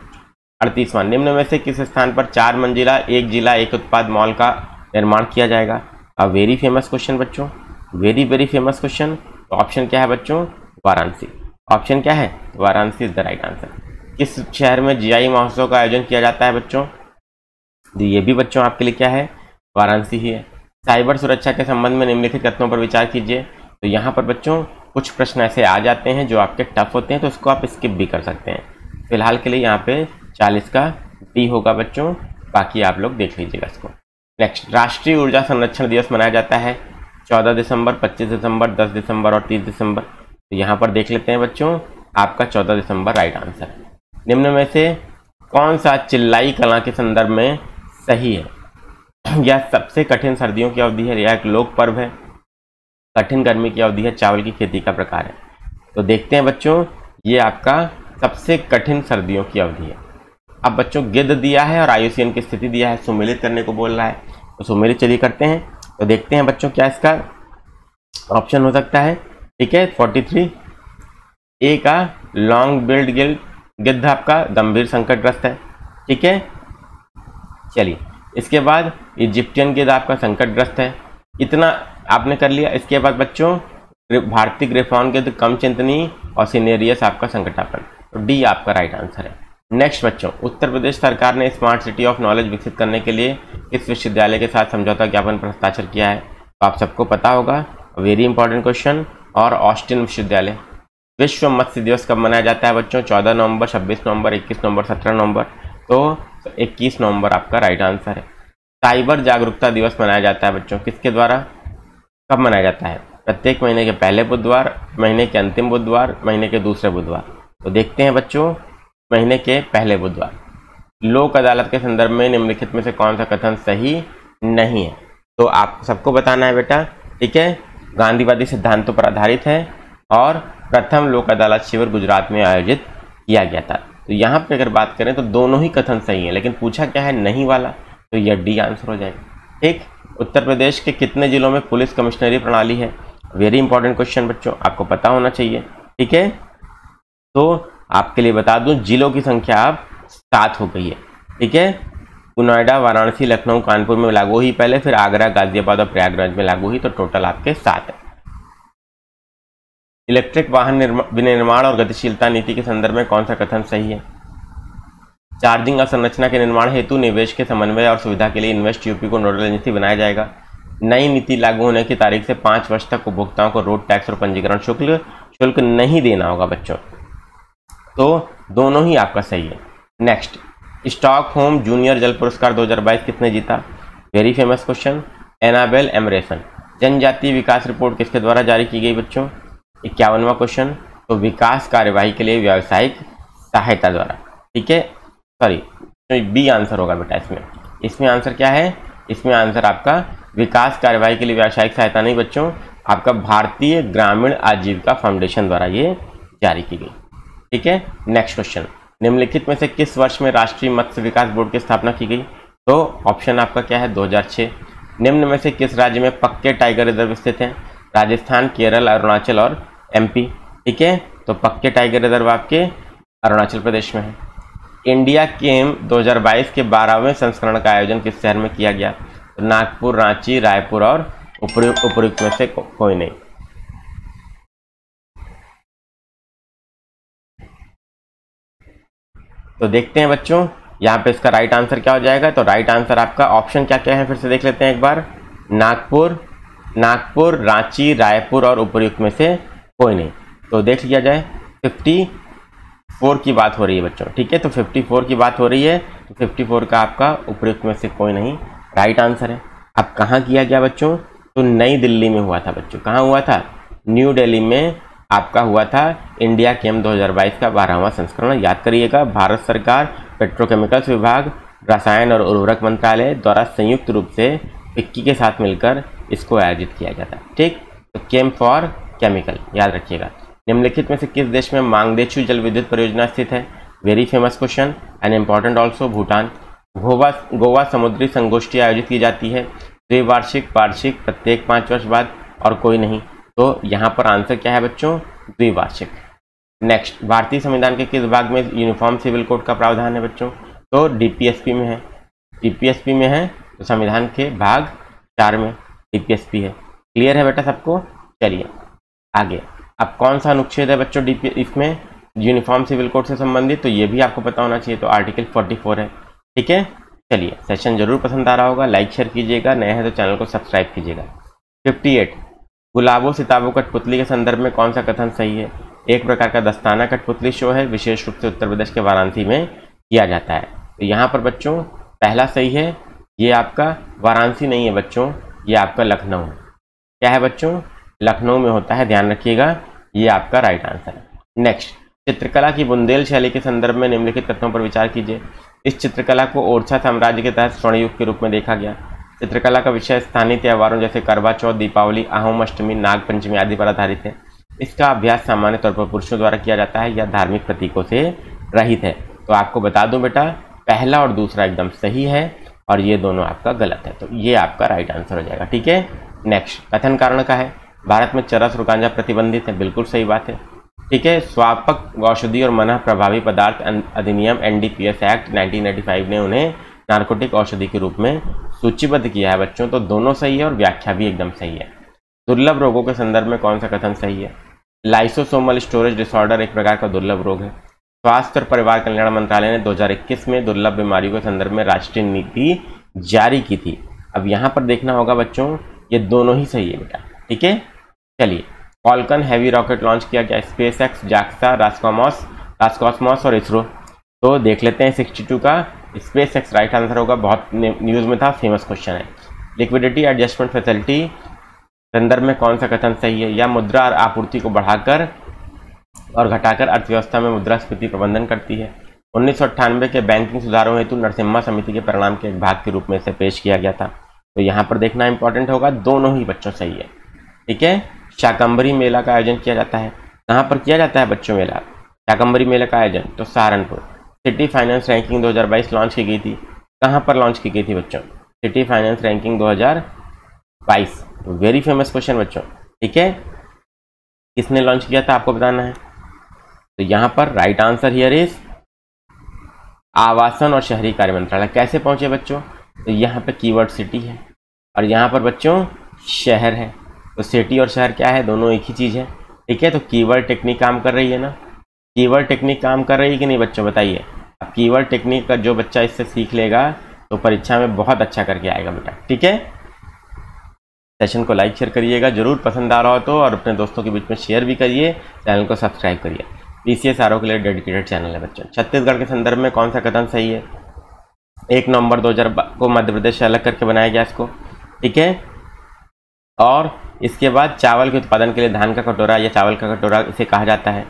38वां, निम्न में से किस स्थान पर 4 मंजिला 1 जिला 1 उत्पाद मॉल का निर्माण किया जाएगा? अ वेरी फेमस क्वेश्चन बच्चों, वेरी फेमस क्वेश्चन। तो ऑप्शन क्या है बच्चों? वाराणसी। ऑप्शन क्या है? Varanasi is the right answer. किस शहर में GI महोत्सव का आयोजन किया जाता है बच्चों? ये भी बच्चों आपके लिए क्या है? वाराणसी ही है। साइबर सुरक्षा के संबंध में निम्नलिखित कथनों पर विचार कीजिए। तो यहाँ पर बच्चों कुछ प्रश्न ऐसे आ जाते हैं जो आपके टफ होते हैं, तो उसको आप स्किप भी कर सकते हैं। फिलहाल के लिए यहाँ पे 40 का डी होगा बच्चों, बाकी आप लोग देख लीजिएगा इसको। नेक्स्ट, राष्ट्रीय ऊर्जा संरक्षण दिवस मनाया जाता है 14 दिसंबर, 25 दिसंबर, 10 दिसंबर और 30 दिसंबर। तो यहाँ पर देख लेते हैं बच्चों, आपका 14 दिसंबर राइट आंसर है। निम्न में से कौन सा चिल्लाई कला के संदर्भ में सही है? यह सबसे कठिन सर्दियों की अवधि है, यह एक लोक पर्व है। कठिन गर्मी की अवधि है, चावल की खेती का प्रकार है। तो देखते हैं बच्चों, ये आपका सबसे कठिन सर्दियों की अवधि है। अब बच्चों गिद्ध दिया है और IUCN की स्थिति दिया है, सुमेलित करने को बोल रहा है। तो सुमेलित चलिए करते हैं। तो देखते हैं बच्चों क्या इसका ऑप्शन हो सकता है। ठीक है, 43 ए का लॉन्ग बिल्ड गिद्ध आपका गंभीर संकटग्रस्त है। ठीक है, चलिए इसके बाद इजिप्टियन गिद्ध आपका संकटग्रस्त है। इतना आपने कर लिया। इसके बाद बच्चों भारतीय ग्रिफॉन गिद्ध कम चिंतनीय और सिनेरियस आपका संकटापन। तो डी आपका राइट आंसर है। नेक्स्ट बच्चों, उत्तर प्रदेश सरकार ने स्मार्ट सिटी ऑफ नॉलेज विकसित करने के लिए किस विश्वविद्यालय के साथ समझौता ज्ञापन पर हस्ताक्षर किया है? तो आप सबको पता होगा, वेरी इंपॉर्टेंट क्वेश्चन। और ऑस्टिन विश्वविद्यालय। विश्व मत्स्य दिवस कब मनाया जाता है बच्चों? 14 नवंबर, 26 नवंबर, 21 नवंबर, 17 नवंबर। तो 21 नवंबर आपका राइट आंसर है। साइबर जागरूकता दिवस मनाया जाता है बच्चों किसके द्वारा? कब मनाया जाता है? प्रत्येक महीने के पहले बुधवार, महीने के अंतिम बुधवार, महीने के दूसरे बुधवार। तो देखते हैं बच्चों, महीने के पहले बुधवार। लोक अदालत के संदर्भ में निम्नलिखित में से कौन सा कथन सही नहीं है? तो आप सबको बताना है बेटा, ठीक है। गांधीवादी सिद्धांतों पर आधारित है और प्रथम लोक अदालत शिविर गुजरात में आयोजित किया गया था। तो यहाँ पे अगर बात करें तो दोनों ही कथन सही है, लेकिन पूछा क्या है नहीं वाला, तो यह डी आंसर हो जाएगा, ठीक। उत्तर प्रदेश के कितने जिलों में पुलिस कमिश्नरी प्रणाली है? वेरी इंपॉर्टेंट क्वेश्चन बच्चों, आपको पता होना चाहिए, ठीक है। तो आपके लिए बता दूं, जिलों की संख्या अब 7 हो गई है, ठीक है। नोएडा, वाराणसी, लखनऊ, कानपुर में लागू हुई पहले, फिर आगरा, गाजियाबाद और प्रयागराज में लागू हुई, तो टोटल आपके 7 है। इलेक्ट्रिक वाहन विनिर्माण और गतिशीलता नीति के संदर्भ में कौन सा कथन सही है? चार्जिंग अवसंरचना के निर्माण हेतु निवेश के समन्वय और सुविधा के लिए इन्वेस्ट यूपी को नोडल एजेंसी बनाया जाएगा। नई नीति लागू होने की तारीख से 5 वर्ष तक उपभोक्ताओं को रोड टैक्स और पंजीकरण शुल्क नहीं देना होगा बच्चों। तो दोनों ही आपका सही है। नेक्स्ट, स्टॉकहोम जूनियर जल पुरस्कार 2022 किसने जीता? Very famous question, Annabel Emerson. जनजातीय विकास रिपोर्ट किसके द्वारा जारी की गई बच्चों? 51वां क्वेश्चन, तो विकास कार्यवाही के लिए व्यावसायिक सहायता द्वारा, ठीक है। सॉरी, तो बी आंसर होगा बेटा इसमें आंसर क्या है? इसमें आंसर आपका विकास कार्यवाही के लिए व्यावसायिक सहायता नहीं बच्चों, आपका भारतीय ग्रामीण आजीविका फाउंडेशन द्वारा ये जारी की गई, ठीक है। नेक्स्ट क्वेश्चन, निम्नलिखित में से किस वर्ष में राष्ट्रीय मत्स्य विकास बोर्ड की स्थापना की गई? तो ऑप्शन आपका क्या है? 2006। निम्न में से किस राज्य में पक्के टाइगर रिजर्व स्थित हैं? राजस्थान, केरल, अरुणाचल और एमपी, ठीक है। तो पक्के टाइगर रिजर्व आपके अरुणाचल प्रदेश में है। इंडिया गेम 2022 के 12वें संस्करण का आयोजन किस शहर में किया गया? तो नागपुर, रांची, रायपुर और उपयुक्त में से कोई नहीं। तो देखते हैं बच्चों, यहाँ पे इसका राइट आंसर क्या हो जाएगा? तो राइट आंसर आपका ऑप्शन क्या क्या है, फिर से देख लेते हैं एक बार। नागपुर, रांची, रायपुर और उपयुक्त में से कोई नहीं। तो देख लिया जाए, 54 की बात हो रही है बच्चों, ठीक है। तो 54 की बात हो रही है, तो 54 का आपका उपयुक्त में से कोई नहीं राइट आंसर है। अब कहाँ किया गया बच्चों? तो नई दिल्ली में हुआ था बच्चों। कहाँ हुआ था? न्यू दिल्ली में आपका हुआ था इंडिया गेम 2022 का 12वां संस्करण। याद करिएगा, भारत सरकार, पेट्रोकेमिकल्स विभाग, रसायन और उर्वरक मंत्रालय द्वारा संयुक्त रूप से फिक्की के साथ मिलकर इसको आयोजित किया जाता है, ठीक। तो केम फॉर केमिकल, याद रखिएगा। निम्नलिखित में से किस देश में मांगदेचु जल विद्युत परियोजना स्थित है? Very famous question and important also, Bhutan. Goa समुद्री संगोष्ठी आयोजित की जाती है, द्विवार्षिक, वार्षिक, प्रत्येक 5 वर्ष बाद और कोई नहीं। तो यहाँ पर आंसर क्या है बच्चों? द्विवार्षिक। नेक्स्ट, भारतीय संविधान के किस भाग में यूनिफॉर्म सिविल कोड का प्रावधान है बच्चों? तो डीपीएसपी में है। डीपीएसपी में है तो संविधान के भाग 4 में डीपीएसपी है। क्लियर है बेटा सबको? चलिए आगे। अब कौन सा अनुच्छेद है बच्चों इसमें यूनिफॉर्म सिविल कोड से संबंधित? तो ये भी आपको पता होना चाहिए। तो आर्टिकल 44 है, ठीक है। चलिए, सेशन जरूर पसंद आ रहा होगा, लाइक शेयर कीजिएगा, नए हैं तो चैनल को सब्सक्राइब कीजिएगा। 58, गुलाबो सिताबो कठपुतली के संदर्भ में कौन सा कथन सही है? एक प्रकार का दस्ताना कठपुतली शो है, विशेष रूप से उत्तर प्रदेश के वाराणसी में किया जाता है। तो यहाँ पर बच्चों पहला सही है, ये आपका वाराणसी नहीं है बच्चों, ये आपका लखनऊ। क्या है बच्चों? लखनऊ में होता है, ध्यान रखिएगा, ये आपका राइट आंसर है। नेक्स्ट, चित्रकला की बुंदेल शैली के संदर्भ में निम्नलिखित तथ्यों पर विचार कीजिए। इस चित्रकला को ओरछा साम्राज्य के तहत स्वर्ण युग के रूप में देखा गया। चित्रकला का विषय स्थानीय त्योहारों जैसे करवा चौथ, दीपावली, आहोम अष्टमी, नाग पंचमी आदि पर आधारित है। इसका अभ्यास सामान्य तौर पर पुरुषों द्वारा किया जाता है या धार्मिक प्रतीकों से रहित है। तो आपको बता दूं बेटा, पहला और दूसरा एकदम सही है और ये दोनों आपका गलत है। तो ये आपका राइट आंसर हो जाएगा, ठीक है। नेक्स्ट, कथन कारण का है, भारत में चरस और गांजा प्रतिबंधित है, बिल्कुल सही बात है, ठीक है। स्वापक औषधि और मनः प्रभावी पदार्थ अधिनियम एनडीपीएस एक्ट 1985 ने उन्हें नार्कोटिक औषधि के रूप में सूचीबद्ध किया है बच्चों। तो दोनों सही है और व्याख्या भी एकदम सही है। दुर्लभ रोगों के संदर्भ में कौन सा कथन सही है? लाइसोसोमल स्टोरेज डिसऑर्डर एक प्रकार का दुर्लभ रोग है। स्वास्थ्य और परिवार कल्याण मंत्रालय ने 2021 में दुर्लभ बीमारियों के संदर्भ में राष्ट्रीय नीति जारी की थी। अब यहाँ पर देखना होगा बच्चों, ये दोनों ही सही है बेटा, ठीक है। चलिए, फॉल्कन हैवी रॉकेट लॉन्च किया गया, स्पेस एक्स, जाक्सा, रास्कॉस्मॉस और इसरो। तो देख लेते हैं 62 का स्पेस एक्स राइट आंसर होगा, बहुत न्यूज़ में था, फेमस क्वेश्चन है। लिक्विडिटी एडजस्टमेंट फैसिलिटी संदर्भ में कौन सा कथन सही है? या मुद्रा आपूर्ति को बढ़ाकर और घटाकर अर्थव्यवस्था में मुद्रास्फीति प्रबंधन करती है। 1998 के बैंकिंग सुधारों हेतु नरसिम्हा समिति के परिणाम के एक भाग के रूप में इसे पेश किया गया था। तो यहाँ पर देखना इंपॉर्टेंट होगा, दोनों ही बच्चों सही है। ठीक है, शाकंभरी मेला का आयोजन किया जाता है। कहाँ पर किया जाता है बच्चों मेला? शाकंभरी मेले का आयोजन तो Saharanpur. City finance ranking 2022 launch की गई थी। कहाँ पर लॉन्च की गई थी बच्चों? City finance ranking 2022। Very famous question बच्चों। ठीक है, किसने लॉन्च किया था आपको बताना है। तो यहाँ पर राइट आंसर हियर इज आवासन और शहरी कार्य मंत्रालय। कैसे पहुंचे बच्चों? तो यहाँ पे कीवर्ड सिटी है और यहाँ पर बच्चों शहर है। तो सिटी और शहर क्या है? दोनों एक ही चीज़ है। ठीक है, तो कीवर्ड टेक्निक काम कर रही है ना? कीवर्ड टेक्निक काम कर रही है कि नहीं बच्चों, बताइए। अब कीवर्ड टेक्निक का जो बच्चा इससे सीख लेगा तो परीक्षा में बहुत अच्छा करके आएगा बेटा। ठीक है, सेशन को लाइक शेयर करिएगा जरूर, पसंद आ रहा हो तो, और अपने दोस्तों के बीच में शेयर भी करिए। चैनल को सब्सक्राइब करिए। पीसीएस आरओ के लिए डेडिकेटेड चैनल है बच्चों। छत्तीसगढ़ के संदर्भ में कौन सा कथन सही है? 1 नवंबर 2000 को मध्य प्रदेश से अलग करके बनाया गया इसको। ठीक है, और इसके बाद चावल के उत्पादन के लिए धान का कटोरा या चावल का कटोरा इसे कहा जाता है।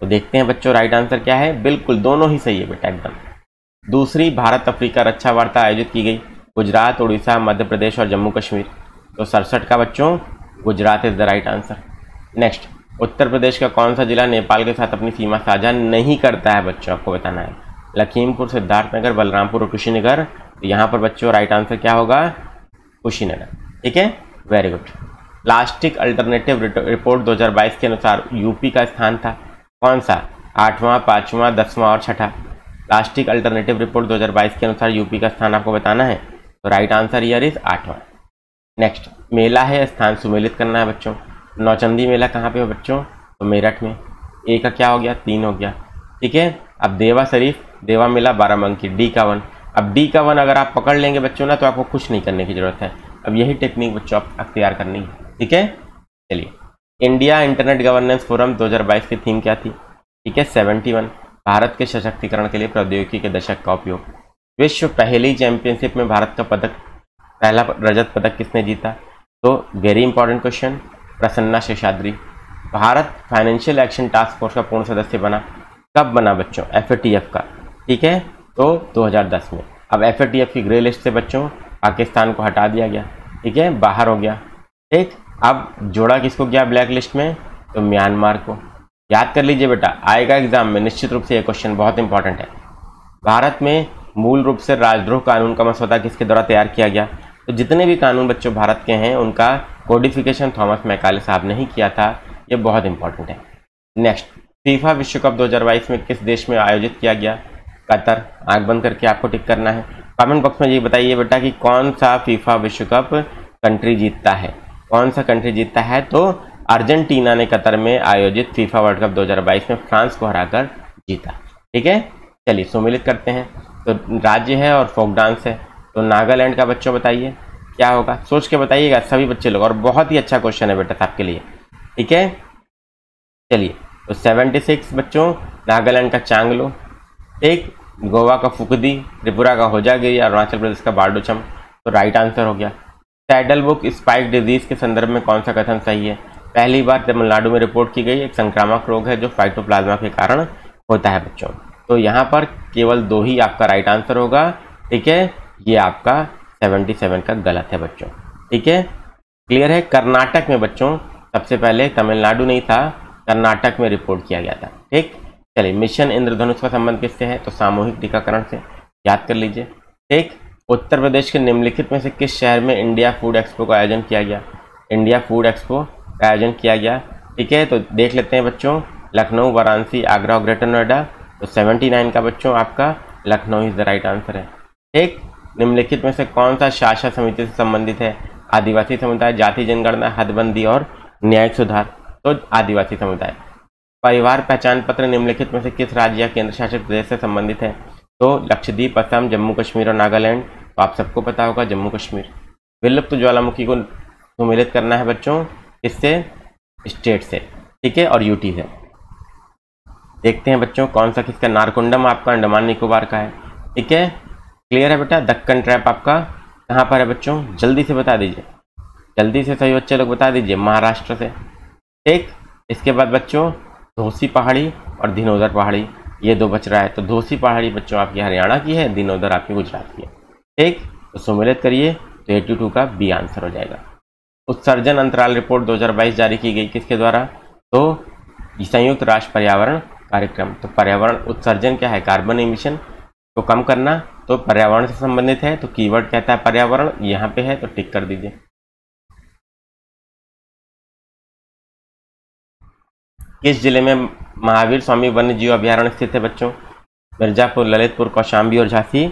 तो देखते हैं बच्चों राइट आंसर क्या है। बिल्कुल दोनों ही सही है बेटा एकदम। दूसरी भारत अफ्रीका रक्षा वार्ता आयोजित की गई गुजरात, उड़ीसा, मध्य प्रदेश और जम्मू कश्मीर। तो 67 का बच्चों Gujarat is the right answer. Next, Uttar Pradesh का कौन सा जिला नेपाल के साथ अपनी सीमा साझा नहीं करता है बच्चों? आपको बताना है। लखीमपुर, सिद्धार्थनगर, बलरामपुर और कुशीनगर। तो यहाँ पर बच्चों राइट आंसर क्या होगा? कुशीनगर। ठीक है, very good. Plastic alternative report 2022 के अनुसार यूपी का स्थान था कौन सा? 8वां, 5वां, 10वां और 6ठा। प्लास्टिक अल्टरनेटिव रिपोर्ट 2022 के अनुसार यूपी का स्थान आपको बताना है। तो राइट आंसर हियर इज 8वां। नेक्स्ट, मेला है स्थान सुमेलित करना है बच्चों। नौचंदी मेला कहाँ पे हो बच्चों? तो मेरठ में। ए का क्या हो गया? 3 हो गया। ठीक है, अब देवा शरीफ देवा मेला बाराबंकी, डी का 1। अब डी का 1 अगर आप पकड़ लेंगे बच्चों ना तो आपको कुछ नहीं करने की जरूरत है। अब यही टेक्निक बच्चों आप अख्तियार करनी है। ठीक है, चलिए। इंडिया इंटरनेट गवर्नेंस फोरम 2022 की थीम क्या थी? ठीक है, 71 भारत के सशक्तिकरण के लिए प्रौद्योगिकी के दशक का उपयोग। विश्व पहली चैंपियनशिप में भारत का पहला रजत पदक किसने जीता? तो very important question, Prasanna Seshadri. Bharat financial action task force का पूर्ण सदस्य बना कब बना बच्चों? FATF का। ठीक है, तो 2010 में। अब FATF की ग्रे लिस्ट से बच्चों पाकिस्तान को हटा दिया गया। ठीक है, बाहर हो गया। ठीक, अब जोड़ा किसको गया ब्लैक लिस्ट में? तो म्यांमार को। याद कर लीजिए बेटा, आएगा एग्जाम में निश्चित रूप से ये क्वेश्चन बहुत इंपॉर्टेंट है। भारत में मूल रूप से राजद्रोह कानून का मसौदा किसके द्वारा तैयार किया गया? तो जितने भी कानून बच्चों भारत के हैं उनका कोडिफिकेशन थॉमस मैकाले साहब ने ही किया था। ये बहुत इंपॉर्टेंट है। नेक्स्ट, फीफा विश्व कप 2022 में किस देश में आयोजित किया गया? कतर। आंख बंद करके आपको टिक करना है। कमेंट बॉक्स में ये बताइए बेटा कि कौन सा फीफा विश्व कप कंट्री जीतता है? कौन सा कंट्री जीतता है? तो अर्जेंटीना ने कतर में आयोजित फीफा वर्ल्ड कप 2022 में फ्रांस को हराकर जीता। ठीक है, चलिए सुमेलित करते हैं। तो राज्य है और फोक डांस है। तो नागालैंड का बच्चों बताइए क्या होगा? सोच के बताइएगा सभी बच्चे लोग, और बहुत ही अच्छा क्वेश्चन है बेटा आपके लिए। ठीक है, चलिए। तो 76 बच्चों नागालैंड का चांगलो, एक गोवा का फुकदी, त्रिपुरा का होजागिरी, अरुणाचल प्रदेश का बारडोचम। तो राइट आंसर हो गया। सैडल बुक स्पाइक डिजीज के संदर्भ में कौन सा कथन सही है? पहली बार तमिलनाडु में रिपोर्ट की गई एक संक्रामक रोग है जो फाइटोप्लाज्मा के कारण होता है बच्चों। तो यहाँ पर केवल 2 ही आपका राइट आंसर होगा। ठीक है, ये आपका 77 का गलत है बच्चों। ठीक है, क्लियर है। कर्नाटक में बच्चों सबसे पहले, तमिलनाडु नहीं था, कर्नाटक में रिपोर्ट किया गया था। ठीक, चलिए। मिशन इंद्रधनुष का संबंध किससे है? तो सामूहिक टीकाकरण से। याद कर लीजिए। ठीक, उत्तर प्रदेश के निम्नलिखित में से किस शहर में इंडिया फूड एक्सपो का आयोजन किया गया? इंडिया फूड एक्सपो का आयोजन किया गया। ठीक है, तो देख लेते हैं बच्चों। लखनऊ, वाराणसी, आगरा और ग्रेटर नोएडा। तो 79 का बच्चों आपका Lucknow is the right answer है। ठीक, निम्नलिखित में से कौन सा शासन समिति से संबंधित है? आदिवासी समुदाय, जाति जनगणना, हदबंदी और न्यायिक सुधार। तो आदिवासी समुदाय। परिवार पहचान पत्र निम्नलिखित में से किस राज्य या केंद्र शासित प्रदेश से संबंधित है? तो लक्षद्वीप, असम, जम्मू कश्मीर और नागालैंड। तो आप सबको पता होगा जम्मू कश्मीर। विलुप्त ज्वालामुखी को सुमेलित करना है बच्चों किससे? स्टेट से। ठीक है, और यूटी से। देखते हैं बच्चों कौन सा किसका। नारकुंडम आपका अंडमान निकोबार का है। ठीक है, क्लियर है बेटा। दक्कन ट्रैप आपका कहाँ पर है बच्चों? जल्दी से बता दीजिए। जल्दी से सही बच्चे लोग बता दीजिए। महाराष्ट्र से। ठीक, इसके बाद बच्चों धोसी पहाड़ी और धिनोदर पहाड़ी, ये दो बच रहा है। तो धोसी पहाड़ी बच्चों आपकी हरियाणा की है, धिनोदर आपकी गुजरात की है। ठीक, तो सम्मिलित करिए तो 82 का बी आंसर हो जाएगा। उत्सर्जन अंतराल रिपोर्ट 2022 जारी की गई किसके द्वारा? तो संयुक्त राष्ट्र पर्यावरण कार्यक्रम। तो पर्यावरण उत्सर्जन क्या है? कार्बन एमिशन को कम करना, तो पर्यावरण से संबंधित है। तो कीवर्ड कहता है पर्यावरण, यहाँ पे है तो टिक कर दीजिए। किस जिले में महावीर स्वामी वन्य जीव अभयारण्य स्थित है बच्चों? मिर्जापुर, ललितपुर, कौशाम्बी और झांसी।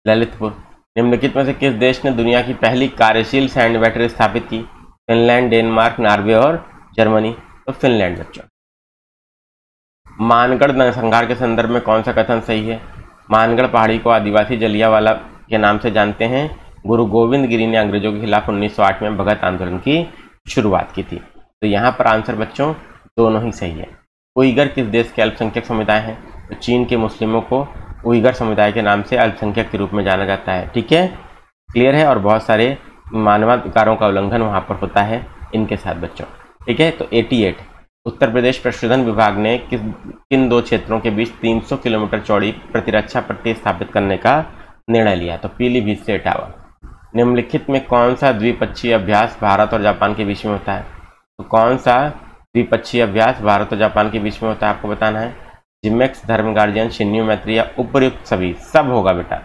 ललितपुर। निम्नलिखित में से किस देश ने दुनिया की पहली कार्यशील सैंड बैटरी स्थापित की? फिनलैंड, डेनमार्क, नॉर्वे और जर्मनी। तो फिनलैंड बच्चों। मानगढ़ नरसंहार के संदर्भ में कौन सा कथन सही है? मानगढ़ पहाड़ी को आदिवासी जलियांवाला के नाम से जानते हैं। गुरु गोविंद गिरी ने अंग्रेजों के खिलाफ 1908 में भगत आंदोलन की शुरुआत की थी। तो यहाँ पर आंसर बच्चों दोनों ही सही है। उइगर किस देश के अल्पसंख्यक समुदाय हैं? तो चीन के मुस्लिमों को उइगर समुदाय के नाम से अल्पसंख्यक के रूप में जाना जाता है। ठीक है, क्लियर है। और बहुत सारे मानवाधिकारों का उल्लंघन वहाँ पर होता है इनके साथ बच्चों। ठीक है, तो 88 उत्तर प्रदेश पशुधन विभाग ने किन दो क्षेत्रों के बीच 300 किलोमीटर चौड़ी प्रतिरक्षा पट्टी स्थापित करने का निर्णय लिया? तो पीलीभीत से इटावा। निम्नलिखित में कौन सा द्विपक्षीय अभ्यास भारत और जापान के बीच में होता है? तो कौन सा द्विपक्षीय अभ्यास भारत और जापान के बीच में होता है आपको बताना है। जिमेक्स, धर्म गार्जियन, शिन्यू मैत्री या उपयुक्त सभी? सब होगा बेटा,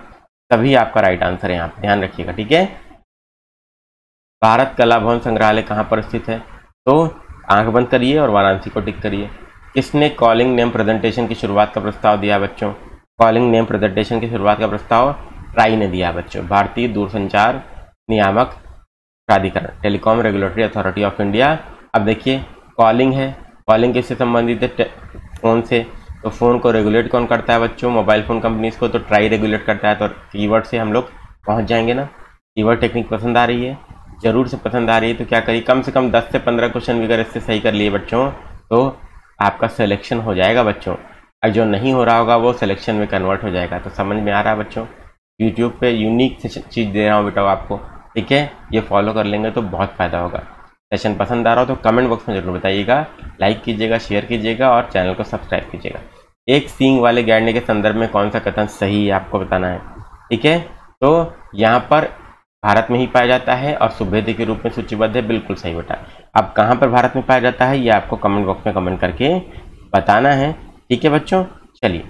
सभी आपका राइट आंसर है, यहाँ पर ध्यान रखिएगा। ठीक है, भारत कला भवन संग्रहालय कहाँ पर स्थित है? तो आंख बंद करिए और वाराणसी को टिक करिए। किसने कॉलिंग नेम प्रेजेंटेशन की शुरुआत का प्रस्ताव दिया बच्चों? कॉलिंग नेम प्रेजेंटेशन की शुरुआत का प्रस्ताव ट्राई ने दिया बच्चों। भारतीय दूरसंचार नियामक प्राधिकरण, telecom regulatory authority of India. अब देखिए कॉलिंग है, कॉलिंग किससे संबंधित है? फ़ोन से। तो फ़ोन को रेगुलेट कौन करता है बच्चों? मोबाइल फ़ोन कंपनीज को। तो ट्राई रेगुलेट करता है। तो कीवर्ड से हम लोग पहुँच जाएंगे ना। कीवर्ड टेक्निक पसंद आ रही है? जरूर से पसंद आ रही है तो क्या करिए, कम से कम 10 से 15 क्वेश्चन भी अगर इससे सही कर लिए बच्चों तो आपका सिलेक्शन हो जाएगा बच्चों। और जो नहीं हो रहा होगा वो सिलेक्शन में कन्वर्ट हो जाएगा। तो समझ में आ रहा है बच्चों? यूट्यूब पे यूनिक चीज़ दे रहा हूँ बेटा आपको। ठीक है, ये फॉलो कर लेंगे तो बहुत फ़ायदा होगा। सेशन पसंद आ रहा हो तो कमेंट बॉक्स में जरूर बताइएगा, लाइक कीजिएगा, शेयर कीजिएगा और चैनल को सब्सक्राइब कीजिएगा। एक सींग वाले गैंडे के संदर्भ में कौन सा कथन सही है आपको बताना है। ठीक है, तो यहाँ पर भारत में ही पाया जाता है और सुभेद्य के रूप में सूचीबद्ध है। बिल्कुल सही बेटा। अब कहाँ पर भारत में पाया जाता है ये आपको कमेंट बॉक्स में कमेंट करके बताना है। ठीक है बच्चों, चलिए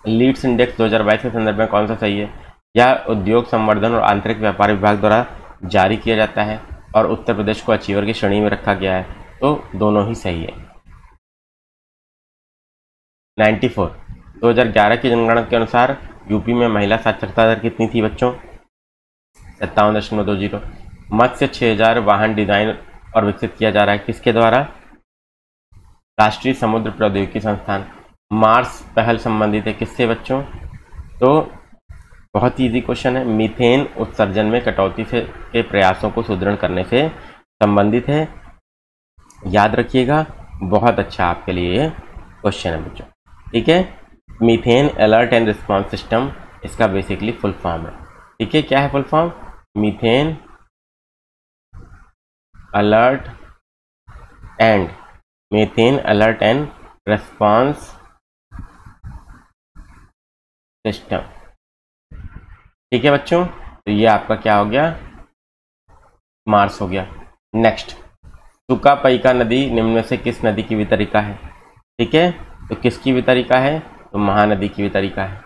लीड्स इंडेक्स 2022 के संदर्भ में कौन सा सही है? यह उद्योग संवर्धन और आंतरिक व्यापार विभाग द्वारा जारी किया जाता है और उत्तर प्रदेश को अचीवर की श्रेणी में रखा गया है। तो दोनों ही सही है। 94 2011 की जनगणना के अनुसार यूपी में महिला साक्षरता दर कितनी थी बच्चों? 57.20। मत्स्य 6000 वाहन डिजाइन और विकसित किया जा रहा है किसके द्वारा? राष्ट्रीय समुद्र प्रौद्योगिकी संस्थान। मार्स पहल संबंधित है किससे बच्चों? तो बहुत ही इजी क्वेश्चन है, मीथेन उत्सर्जन में कटौती से के प्रयासों को सुदृढ़ करने से संबंधित है। याद रखिएगा, बहुत अच्छा आपके लिए क्वेश्चन है बच्चों। ठीक है, methane alert and response system इसका बेसिकली फुल फॉर्म है। ठीक है, क्या है full form? Methane alert and response system. ठीक है बच्चों, तो ये आपका क्या हो गया? मार्स हो गया। नेक्स्ट, सुकापईका नदी निम्न में से किस नदी की वितरिका है? ठीक है, तो किसकी वितरिका है? तो महानदी की वितरिका है।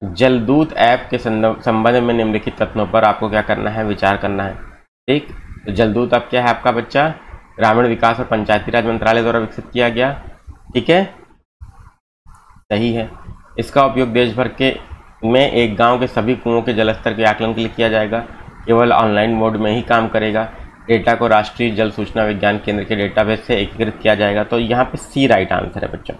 जलदूत ऐप के संबंध में निम्नलिखित कथनों पर आपको क्या करना है? विचार करना है। ठीक, तो जलदूत अब क्या है आपका बच्चा? ग्रामीण विकास और पंचायती राज मंत्रालय द्वारा विकसित किया गया। ठीक है, सही है। इसका उपयोग देश भर के में एक गांव के सभी कुओं के जलस्तर के आकलन के लिए किया जाएगा। केवल ऑनलाइन मोड में ही काम करेगा। डेटा को राष्ट्रीय जल सूचना विज्ञान केंद्र के डेटाबेस से एकीकृत किया जाएगा। तो यहाँ पे सी राइट आंसर है बच्चों।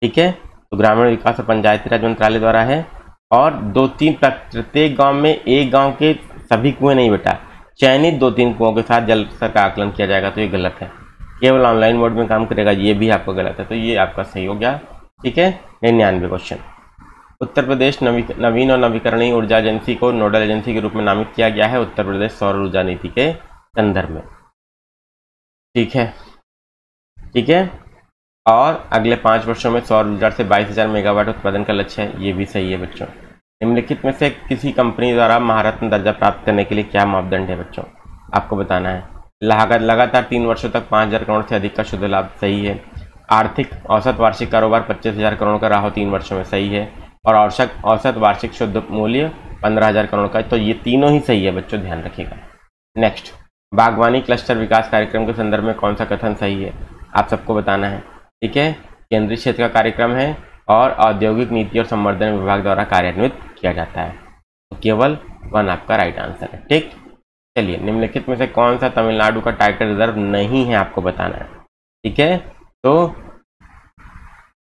ठीक है, तो ग्रामीण विकास और पंचायती राज मंत्रालय द्वारा है। और 2-3 प्रत्येक गांव में एक गांव के सभी कुएं नहीं बेटा, चयनित 2-3 कुओं के साथ जल स्तर का आकलन किया जाएगा। तो ये गलत है। केवल ऑनलाइन मोड में काम करेगा, ये भी आपका गलत है। तो ये आपका सही हो गया। ठीक है, 99 क्वेश्चन। उत्तर प्रदेश नवीन और नवीकरणीय ऊर्जा एजेंसी को नोडल एजेंसी के रूप में नामित किया गया है उत्तर प्रदेश सौर ऊर्जा नीति के संदर्भ में। ठीक है, ठीक है। और अगले 5 वर्षों में सौर ऊर्जा से 22,000 मेगावाट उत्पादन का लक्ष्य है, ये भी सही है बच्चों। निम्नलिखित में से किसी कंपनी द्वारा महारत्न दर्जा प्राप्त करने के लिए क्या मापदंड है बच्चों, आपको बताना है। लगातार 3 वर्षों तक 5,000 करोड़ से अधिक का शुद्ध लाभ, सही है। आर्थिक औसत वार्षिक कारोबार 25,000 करोड़ का रहा हो 3 वर्षों में, सही है। और औसत वार्षिक शुद्ध मूल्य 15,000 करोड़ का, तो ये तीनों ही सही है बच्चों, ध्यान रखिएगा। नेक्स्ट, बागवानी क्लस्टर विकास कार्यक्रम के संदर्भ में कौन सा कथन सही है, आप सबको बताना है। ठीक है, केंद्रीय क्षेत्र का कार्यक्रम है और औद्योगिक नीति और संवर्धन विभाग द्वारा कार्यान्वित किया जाता है, तो केवल 1 आपका राइट आंसर है। ठीक, चलिए, निम्नलिखित में से कौन सा तमिलनाडु का टाइगर रिजर्व नहीं है, आपको बताना है। ठीक है, तो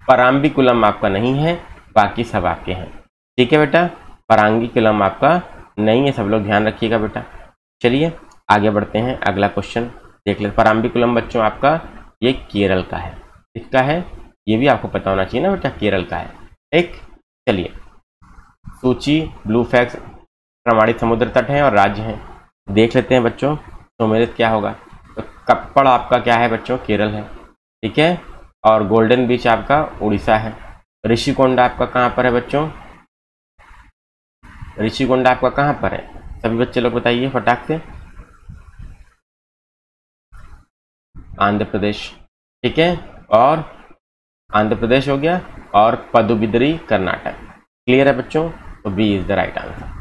पराम्बिकुलम आपका नहीं है, बाकी सब आपके हैं। ठीक है बेटा, परांगिकुलम आपका नहीं है, सब लोग ध्यान रखिएगा बेटा। चलिए आगे बढ़ते हैं, अगला क्वेश्चन देख लेते। पराम्बिकुलम बच्चों आपका ये केरल का है, इसका है, ये भी आपको पता होना चाहिए ना बेटा, केरल का है। ठीक, चलिए, सूची ब्लू फैक्स प्रमाणित समुद्र तट हैं और राज्य हैं, देख लेते हैं बच्चों। सम्मिलित क्या होगा, तो कप्पड़ आपका क्या है बच्चों, केरल है। ठीक है, और गोल्डन बीच आपका उड़ीसा है। ऋषिकोंडा आपका कहाँ पर है बच्चों, ऋषिकोंडा आपका कहाँ पर है, सभी बच्चे लोग बताइए फटाक से। आंध्र प्रदेश। ठीक है, और आंध्र प्रदेश हो गया, और पदुबिद्री कर्नाटक। क्लियर है बच्चों, तो B is the right answer.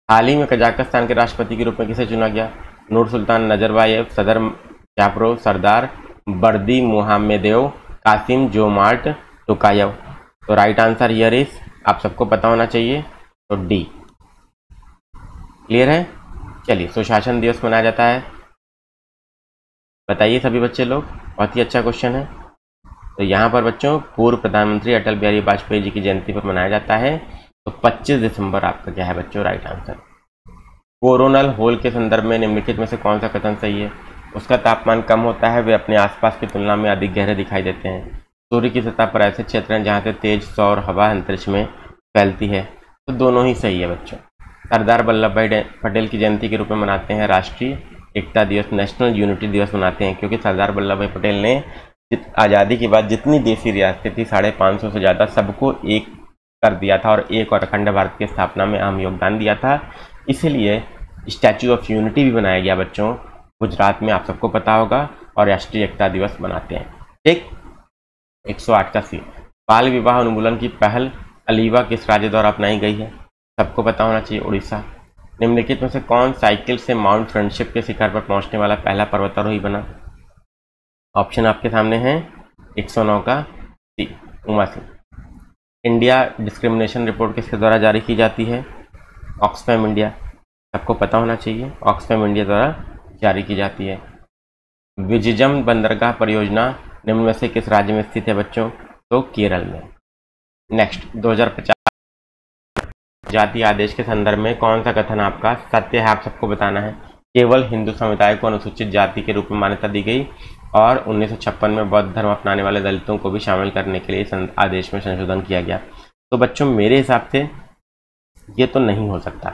हाल ही में कजाकिस्तान के राष्ट्रपति के रूप में किसे चुना गया, नूर सुल्तान नजरबायेव, सदर जाफरोव, सरदार बर्दी मुहम्मदेव, कासिम जोमार्ट टोकायव। तो राइट आंसर हियर इज, आप सबको पता होना चाहिए, तो डी। क्लियर है, चलिए, सुशासन दिवस मनाया जाता है, बताइए सभी बच्चे लोग, बहुत ही अच्छा क्वेश्चन है। तो यहाँ पर बच्चों पूर्व प्रधानमंत्री अटल बिहारी वाजपेयी जी की जयंती पर मनाया जाता है, तो 25 दिसंबर आपका क्या है बच्चों, राइट आंसर। कोरोनल होल के संदर्भ में निम्नलिखित में से कौन सा कथन सही है, उसका तापमान कम होता है, वे अपने आसपास की तुलना में अधिक गहरे दिखाई देते हैं। सूर्य की सतह पर ऐसे क्षेत्र हैं जहाँ से तेज सौर हवा अंतरिक्ष में फैलती है, तो दोनों ही सही है बच्चों। सरदार वल्लभ भाई पटेल की जयंती के रूप में मनाते हैं राष्ट्रीय एकता दिवस, नेशनल यूनिटी दिवस मनाते हैं, क्योंकि सरदार वल्लभ भाई पटेल ने आज़ादी के बाद जितनी देशी रियासतें थी 550 से ज़्यादा, सबको एक कर दिया था और एक और अखंड भारत की स्थापना में अहम योगदान दिया था। इसीलिए स्टैचू ऑफ यूनिटी भी बनाया गया बच्चों गुजरात में, आप सबको पता होगा, और राष्ट्रीय एकता दिवस मनाते हैं। ठीक, 108 का सी, बाल विवाह उन्मूलन की पहल अलीवा किस राज्य द्वारा अपनाई गई है, सबको पता होना चाहिए, उड़ीसा। निम्नलिखित में से कौन साइकिल से माउंट फ्रेंडशिप के शिखर पर पहुंचने वाला पहला पर्वतारोही बना, ऑप्शन आपके सामने हैं। 109 का C, Uma Singh. India discrimination report किसके द्वारा जारी की जाती है, ऑक्सफैम इंडिया, सबको पता होना चाहिए, ऑक्सफैम इंडिया द्वारा जारी की जाती है। विजिजम बंदरगाह परियोजना निम्न में से किस राज्य में स्थित है बच्चों, तो केरल में। नेक्स्ट, 2050 जाति आदेश के संदर्भ में कौन सा कथन आपका सत्य है, आप सबको बताना है। केवल हिंदू समुदाय को अनुसूचित जाति के रूप में मान्यता दी गई और 1956 में बौद्ध धर्म अपनाने वाले दलितों को भी शामिल करने के लिए आदेश में संशोधन किया गया। तो बच्चों मेरे हिसाब से ये तो नहीं हो सकता,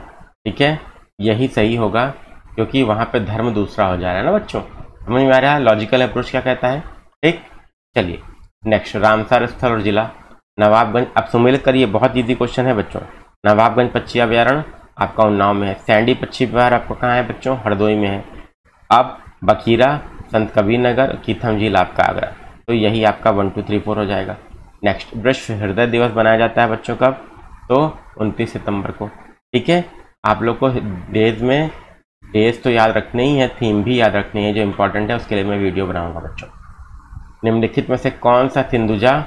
ठीक है, यही सही होगा, क्योंकि वहाँ पे धर्म दूसरा हो जा रहा है ना बच्चों, समझ में आ रहा है लॉजिकल अप्रोच क्या कहता है। ठीक, चलिए नेक्स्ट, रामसर स्थल और जिला नवाबगंज। अब सम्मिलित करिए, बहुत ईजी क्वेश्चन है बच्चों। नवाबगंज पक्षी अभ्यारण्य आपका उन्नाव में है। सैंडी पक्षी अभ्यारण्य आपका कहाँ है बच्चों, हरदोई में है। अब बखीरा, संत कबीर नगर, कीथम झील आपका आगरा। तो यही आपका 1 2 3 4 हो जाएगा। नेक्स्ट, विश्व हृदय दिवस बनाया जाता है बच्चों कब, तो 29 सितंबर को। ठीक है, आप लोग को डेज तो याद रखने ही है, थीम भी याद रखनी है, जो इंपॉर्टेंट है उसके लिए मैं वीडियो बनाऊंगा बच्चों। निम्नलिखित में से कौन सा सिंधुजा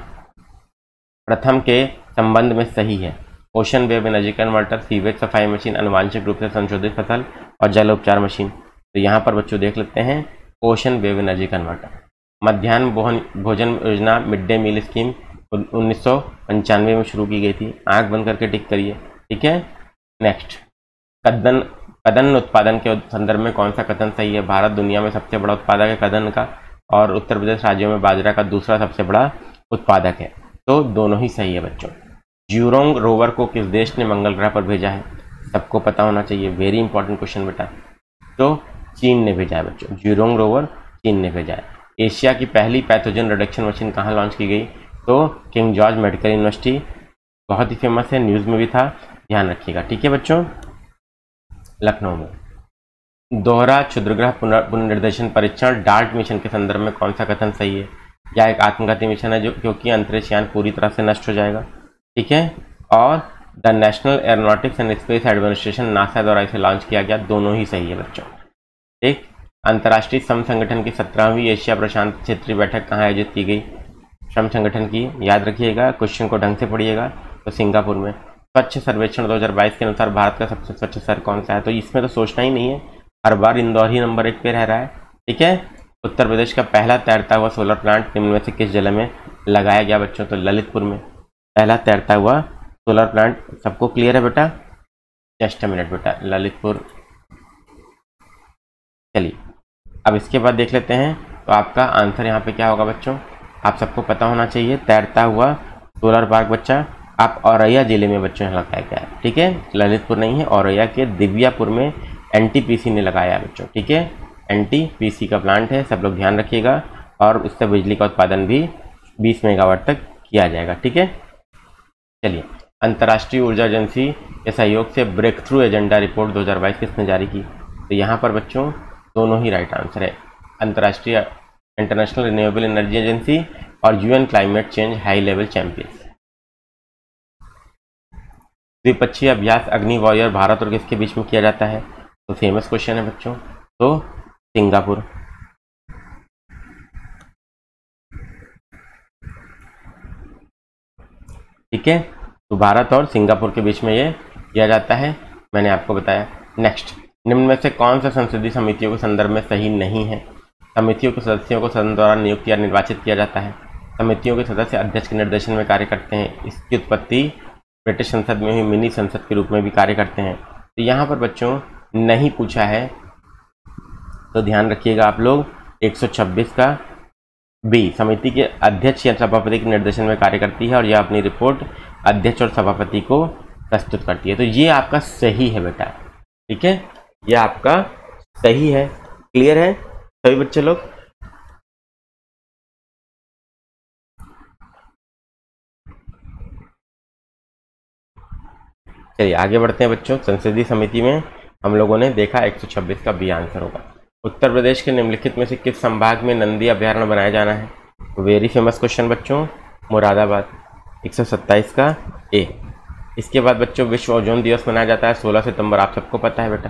प्रथम के संबंध में सही है, ocean wave energy converter, sewage सफाई मशीन, आनुवांशिक रूप से संशोधित फसल और जल उपचार मशीन। तो यहाँ पर बच्चों देख लेते हैं, ओशन वेव एनर्जी कन्वर्टर। मध्याह्न भोजन योजना, मिड डे मील स्कीम 1995 में शुरू की गई थी। आंख बंद करके टिक करिए, ठीक है। नेक्स्ट, कदन उत्पादन के संदर्भ में कौन सा कथन सही है, भारत दुनिया में सबसे बड़ा उत्पादक है कदन का, और उत्तर प्रदेश राज्यों में बाजरा का दूसरा सबसे बड़ा उत्पादक है। तो दोनों ही सही है बच्चों। ज्यूरोंग रोवर को किस देश ने मंगल ग्रह पर भेजा है? सबको पता होना चाहिए, वेरी इंपॉर्टेंट क्वेश्चन बेटा। तो चीन ने भेजा है बच्चों, ज्यूरोंग रोवर चीन ने भेजा है। एशिया की पहली पैथोजन रिडक्शन मशीन कहाँ लॉन्च की गई? तो किंग जॉर्ज मेडिकल यूनिवर्सिटी, बहुत ही फेमस है, न्यूज़ में भी था, ध्यान रखिएगा। ठीक है बच्चों, लखनऊ में। दोहरा क्षुद्रग्रह पुनर्निर्देशन परीक्षण डार्ट मिशन के संदर्भ में कौन सा कथन सही है? या एक आत्मघाती मिशन है जो क्योंकि अंतरिक्ष यान पूरी तरह से नष्ट हो जाएगा। ठीक है, और the national aeronautics and space administration NASA द्वारा इसे लॉन्च किया गया, दोनों ही सही है बच्चों। ठीक, अंतर्राष्ट्रीय श्रम संगठन की 17वीं एशिया प्रशांत क्षेत्रीय बैठक कहाँ आयोजित की गई? श्रम संगठन की, याद रखिएगा, क्वेश्चन को ढंग से पढ़िएगा। तो सिंगापुर में। स्वच्छ सर्वेक्षण 2022 के अनुसार भारत का सबसे स्वच्छ शहर कौन सा है? तो इसमें तो सोचना ही नहीं है, हर बार इंदौर ही नंबर 1 पे रह रहा है। ठीक है, उत्तर प्रदेश का पहला तैरता हुआ सोलर प्लांट निम्न में से किस जिले में लगाया गया बच्चों? तो ललितपुर में पहला तैरता हुआ सोलर प्लांट। सबको क्लियर है बेटा? जस्ट अ मिनट बेटा, ललितपुर। चलिए अब इसके बाद देख लेते हैं, तो आपका आंसर यहाँ पे क्या होगा बच्चों? आप सबको पता होना चाहिए, तैरता हुआ सोलर पार्क बच्चा आप औरैया जिले में बच्चों लगाया गया है। ठीक है, ललितपुर नहीं है, औरैया के दिव्यापुर में एनटीपीसी ने लगाया है बच्चों। ठीक है, एनटीपीसी का प्लांट है, सब लोग ध्यान रखिएगा, और इससे बिजली का उत्पादन भी 20 मेगावाट तक किया जाएगा। ठीक है, चलिए, अंतर्राष्ट्रीय ऊर्जा एजेंसी के सहयोग से ब्रेक थ्रू एजेंडा रिपोर्ट 2022 किसने जारी की? तो यहाँ पर बच्चों दोनों ही राइट आंसर है, अंतर्राष्ट्रीय इंटरनेशनल रिन्यूएबल एनर्जी एजेंसी और UN climate change high level champions. द्विपक्षीय अभ्यास अग्नि वॉरियर भारत और किसके बीच में किया जाता है? तो फेमस क्वेश्चन है बच्चों, तो सिंगापुर। ठीक है, तो भारत और सिंगापुर के बीच में ये किया जाता है, मैंने आपको बताया। नेक्स्ट, निम्न में से कौन सा संसदीय समितियों के संदर्भ में सही नहीं है? समितियों के सदस्यों को सदन द्वारा नियुक्त या निर्वाचित किया जाता है। समितियों के सदस्य अध्यक्ष के निर्देशन में कार्य करते हैं। इसकी उत्पत्ति ब्रिटिश संसद में हुई मिनी संसद के रूप में भी कार्य करते हैं। तो यहाँ पर बच्चों नहीं पूछा है, तो ध्यान रखिएगा आप लोग, 126 का बी, समिति के अध्यक्ष या सभापति के निर्देशन में कार्य करती है और यह अपनी रिपोर्ट अध्यक्ष और सभापति को प्रस्तुत करती है। तो ये आपका सही है बेटा। ठीक है, ये आपका सही है। क्लियर है सभी बच्चे लोग? चलिए आगे बढ़ते हैं बच्चों। संसदीय समिति में हम लोगों ने देखा 126 का बी आंसर होगा। उत्तर प्रदेश के निम्नलिखित में से किस संभाग में नंदी अभयारण्य बनाया जाना है? वेरी फेमस क्वेश्चन बच्चों, मुरादाबाद। 127 का ए। इसके बाद बच्चों विश्व ओजोन दिवस मनाया जाता है 16 सितंबर, आप सबको पता है बेटा।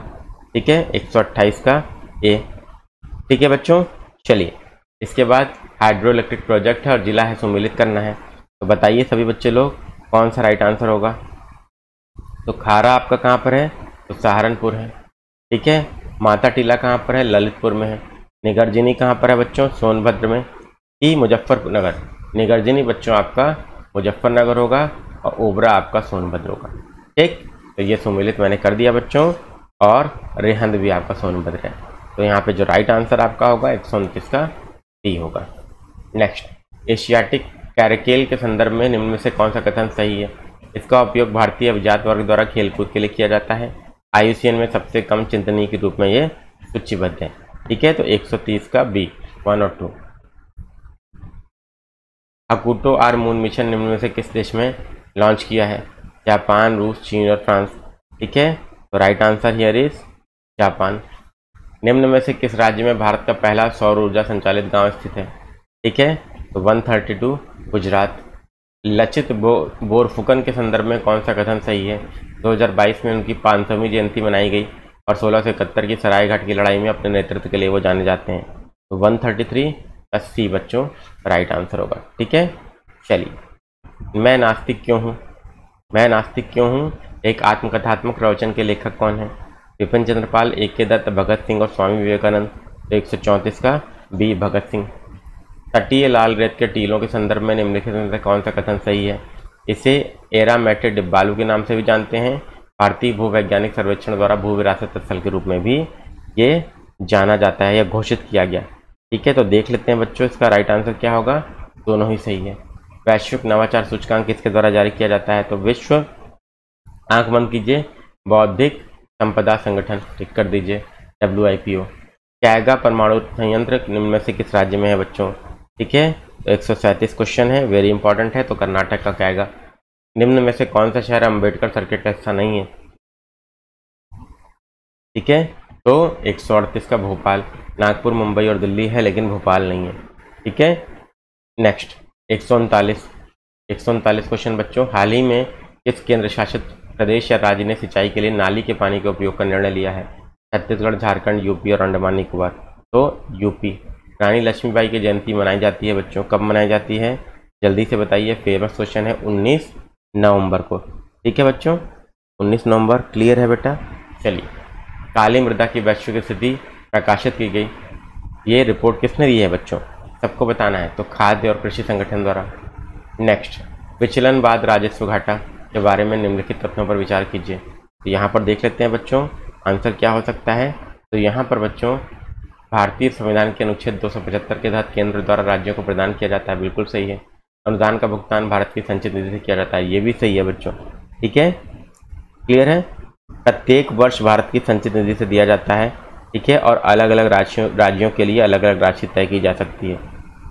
ठीक है, 128 का ए। ठीक है बच्चों, चलिए इसके बाद हाइड्रो इलेक्ट्रिक प्रोजेक्ट है और जिला है सुमेलित करना है। तो बताइए सभी बच्चे लोग कौन सा राइट आंसर होगा? तो खारा आपका कहाँ पर है? तो सहारनपुर है। ठीक है, माता टीला कहाँ पर है? ललितपुर में है। निगर्जिनी कहाँ पर है बच्चों? सोनभद्र में। ही मुजफ्फरनगर, निगर्जिनी बच्चों आपका मुजफ्फरनगर होगा और ओबरा आपका सोनभद्र होगा। ठीक, तो ये सुमेलित मैंने कर दिया बच्चों, और रेहंद भी आपका सोनभद्र है। तो यहाँ पे जो राइट आंसर आपका होगा 129 का डी होगा। नेक्स्ट, एशियाटिक कैरेकेल के संदर्भ में निम्न में से कौन सा कथन सही है? इसका उपयोग भारतीय अभिजात वर्ग द्वारा खेलकूद के लिए किया जाता है। IUCN में सबसे कम चिंतनीय के रूप में ये सूचीबद्ध है। ठीक है, तो 130 का बी, 1 और 2। हकुटो आर मून मिशन निम्न में से किस देश में लॉन्च किया है? जापान, रूस, चीन और फ्रांस। ठीक है, तो right answer here is Japan. निम्न में से किस राज्य में भारत का पहला सौर ऊर्जा संचालित गांव स्थित है? ठीक है, तो 132 गुजरात। लचित बोरफुकन के संदर्भ में कौन सा कथन सही है? 2022 में उनकी 500वीं जयंती मनाई गई और 1671 की सरायघाट की लड़ाई में अपने नेतृत्व के लिए वो जाने जाते हैं। तो 133 का सी बच्चों राइट आंसर होगा। ठीक है, चलिए, मैं नास्तिक क्यों हूँ? मैं नास्तिक क्यों हूँ एक आत्मकथात्मक प्रवचन के लेखक कौन है? विपिन चंद्रपाल, A.K. दत्त, भगत सिंह और स्वामी विवेकानंद। तो 134 का बी, भगत सिंह। तटीय लाल रेत के टीलों के संदर्भ में निम्नलिखित में से कौन सा कथन सही है? इसे एरामेटेड डिब्बालू के नाम से भी जानते हैं। भारतीय भूवैज्ञानिक सर्वेक्षण द्वारा भू विरासत स्थल के रूप में भी ये जाना जाता है या घोषित किया गया। ठीक है, तो देख लेते हैं बच्चों इसका राइट आंसर क्या होगा। दोनों ही सही है। वैश्विक नवाचार सूचकांक किसके द्वारा जारी किया जाता है? तो विश्व, आंख बंद कीजिए, बौद्धिक संपदा संगठन, टिक कर दीजिए, WIPO। कैगा परमाणु संयंत्र निम्न में से किस राज्य में है बच्चों? ठीक है, तो 137 क्वेश्चन है, वेरी इंपॉर्टेंट है, तो कर्नाटक का कैगा। निम्न में से कौन सा शहर अम्बेडकर सर्किट का हिस्सा नहीं है? ठीक है, तो 138 का भोपाल। नागपुर, मुंबई और दिल्ली है लेकिन भोपाल नहीं है। ठीक है, नेक्स्ट 139 क्वेश्चन बच्चों। हाल ही में किस केंद्र शासित प्रदेश या राज्य ने सिंचाई के लिए नाली के पानी के उपयोग का निर्णय लिया है? छत्तीसगढ़, झारखंड, यूपी और अंडमान निकोबार। तो यूपी। रानी लक्ष्मीबाई की जयंती मनाई जाती है बच्चों, कब मनाई जाती है? जल्दी से बताइए, फेमस क्वेश्चन है, 19 नवंबर को। ठीक है बच्चों, 19 नवंबर। क्लियर है बेटा? चलिए, काली मृदा की वैश्विक स्थिति प्रकाशित की गई, ये रिपोर्ट किसने दी है बच्चों? सबको बताना है, तो खाद्य और कृषि संगठन द्वारा। नेक्स्ट, विचलनवाद राजस्व घाटा के बारे में निम्नलिखित तथ्यों पर विचार कीजिए। तो यहाँ पर देख लेते हैं बच्चों, आंसर क्या हो सकता है। तो यहाँ पर बच्चों, भारतीय संविधान के अनुच्छेद 275 के तहत केंद्र द्वारा राज्यों को प्रदान किया जाता है, बिल्कुल सही है। अनुदान का भुगतान भारत की संचित निधि से किया जाता है, ये भी सही है बच्चों। ठीक है, क्लियर है? प्रत्येक वर्ष भारत की संचित निधि से दिया जाता है। ठीक है, और अलग अलग राज्यों के लिए अलग अलग राशि तय की जा सकती है।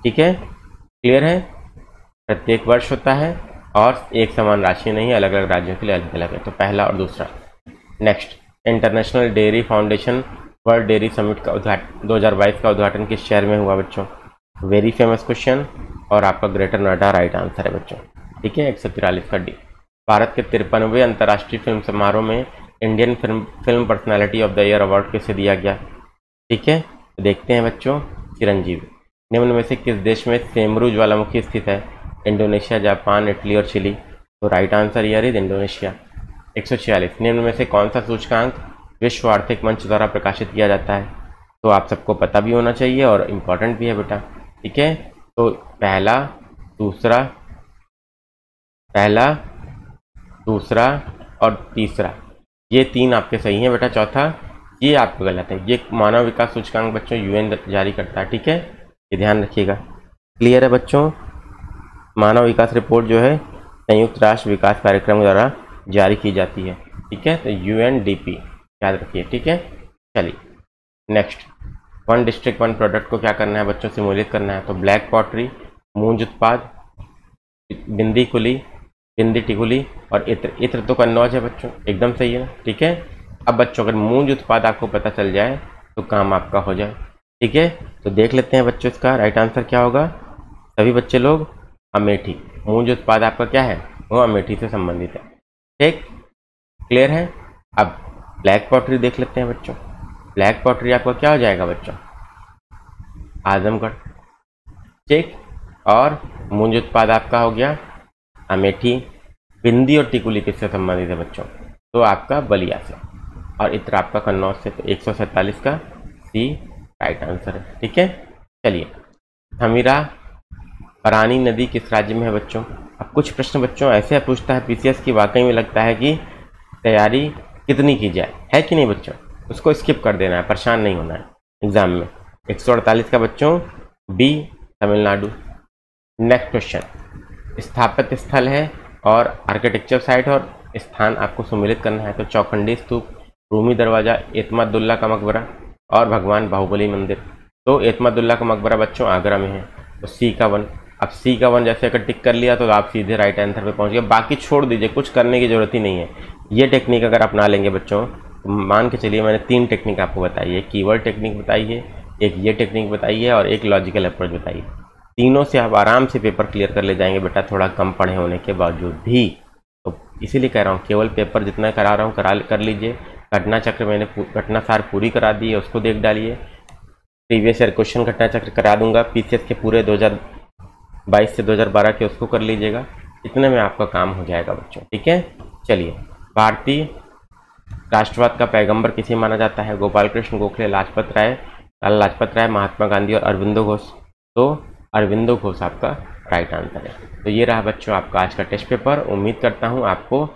ठीक है, क्लियर है? प्रत्येक वर्ष होता है और एक समान राशि नहीं, अलग अलग राज्यों के लिए अलग अलग है। तो पहला और दूसरा। Next, international dairy foundation world dairy summit का उद्घाटन 2022 का उद्घाटन किस शहर में हुआ बच्चों? वेरी फेमस क्वेश्चन, और आपका ग्रेटर नोएडा राइट आंसर है बच्चों। ठीक है, 143 का डी। भारत के 53वें अंतर्राष्ट्रीय फिल्म समारोह में Indian film personality of the year award किसे दिया गया? ठीक है, तो देखते हैं बच्चों, चिरंजीवी। निम्न में से किस देश में सेमरू ज्वालामुखी स्थित है? इंडोनेशिया, जापान, इटली और चिली। तो right answer year is Indonesia. 146, निम्न में से कौन सा सूचकांक विश्व आर्थिक मंच द्वारा प्रकाशित किया जाता है? तो आप सबको पता भी होना चाहिए और इम्पॉर्टेंट भी है बेटा। ठीक है, तो पहला, दूसरा और तीसरा, ये तीन आपके सही हैं बेटा। चौथा ये आपका गलत है। ये मानव विकास सूचकांक बच्चों UN जारी करता है। ठीक है, ये ध्यान रखिएगा। क्लियर है बच्चों? मानव विकास रिपोर्ट जो है संयुक्त राष्ट्र विकास कार्यक्रम द्वारा जारी की जाती है। ठीक है, तो UNDP याद रखिए। ठीक है, चलिए next, one district one product को क्या करना है बच्चों? सिमुलेट करना है। तो ब्लैक पॉटरी, मूंज उत्पाद, बिंदी कुली, बिंदी टिकुली और इत्र। इत्र तो कन्नौज है बच्चों, एकदम सही है ना? ठीक है, अब बच्चों अगर मूंज उत्पाद आपको पता चल जाए तो काम आपका हो जाए। ठीक है, तो देख लेते हैं बच्चों, इसका राइट आंसर क्या होगा सभी बच्चे लोग? अमेठी। मूंज उत्पाद आपका क्या है? वो अमेठी से संबंधित है। ठीक, क्लियर है? अब ब्लैक पॉटरी देख लेते हैं बच्चों। ब्लैक पॉटरी आपका क्या हो जाएगा बच्चों? आजमगढ़। ठीक, और मूंज उत्पाद आपका हो गया अमेठी। बिंदी और टिकुली किससे संबंधित है बच्चों? तो आपका बलिया से, और इत्र आपका कन्नौज से। तो 147 का सी राइट आंसर है। ठीक है, चलिए, थमीरा बरानी नदी किस राज्य में है बच्चों? अब कुछ प्रश्न बच्चों ऐसे पूछता है PCS की, वाकई में लगता है कि तैयारी कितनी की जाए, है कि नहीं बच्चों? उसको स्किप कर देना है, परेशान नहीं होना है एग्जाम में। 148 का बच्चों बी तमिलनाडु। नेक्स्ट क्वेश्चन, स्थापत्य स्थल है और आर्किटेक्चर साइट और स्थान आपको सम्मिलित करना है। तो चौखंडी स्तूप, रूमी दरवाजा, एतमादुल्ला का मकबरा और भगवान बाहुबली मंदिर। तो एतमादुल्ला का मकबरा बच्चों आगरा में है, तो सी का 1। अब सी का 1 जैसे अगर टिक कर लिया तो आप सीधे राइट आंसर पे पहुंच गए। बाकी छोड़ दीजिए, कुछ करने की जरूरत ही नहीं है। ये टेक्निक अगर अपना लेंगे बच्चों, तो मान के चलिए मैंने 3 टेक्निक आपको बताई है। कीवर्ड टेक्निक बताई है, एक ये टेक्निक बताई है और एक लॉजिकल अप्रोच बताई है। तीनों से आप आराम से पेपर क्लियर कर ले जाएंगे बेटा, थोड़ा कम पढ़े होने के बावजूद भी। तो इसीलिए कह रहा हूँ, केवल पेपर जितना करा रहा हूँ कर लीजिए। घटना चक्र मैंने घटना सार पूरी करा दी है, उसको देख डालिए। प्रीवियस ईयर क्वेश्चन घटना चक्र करा दूंगा PCS के पूरे 2022 से 2012 के, उसको कर लीजिएगा। इतने में आपका काम हो जाएगा बच्चों। ठीक है, चलिए, भारतीय राष्ट्रवाद का पैगंबर किसे माना जाता है? गोपाल कृष्ण गोखले, लाजपत राय, लाला लाजपत राय, महात्मा गांधी और अरविंदो घोष। तो अरविंदो घोष आपका राइट आंसर है। तो ये रहा बच्चों आपका आज का टेस्ट पेपर। उम्मीद करता हूँ आपको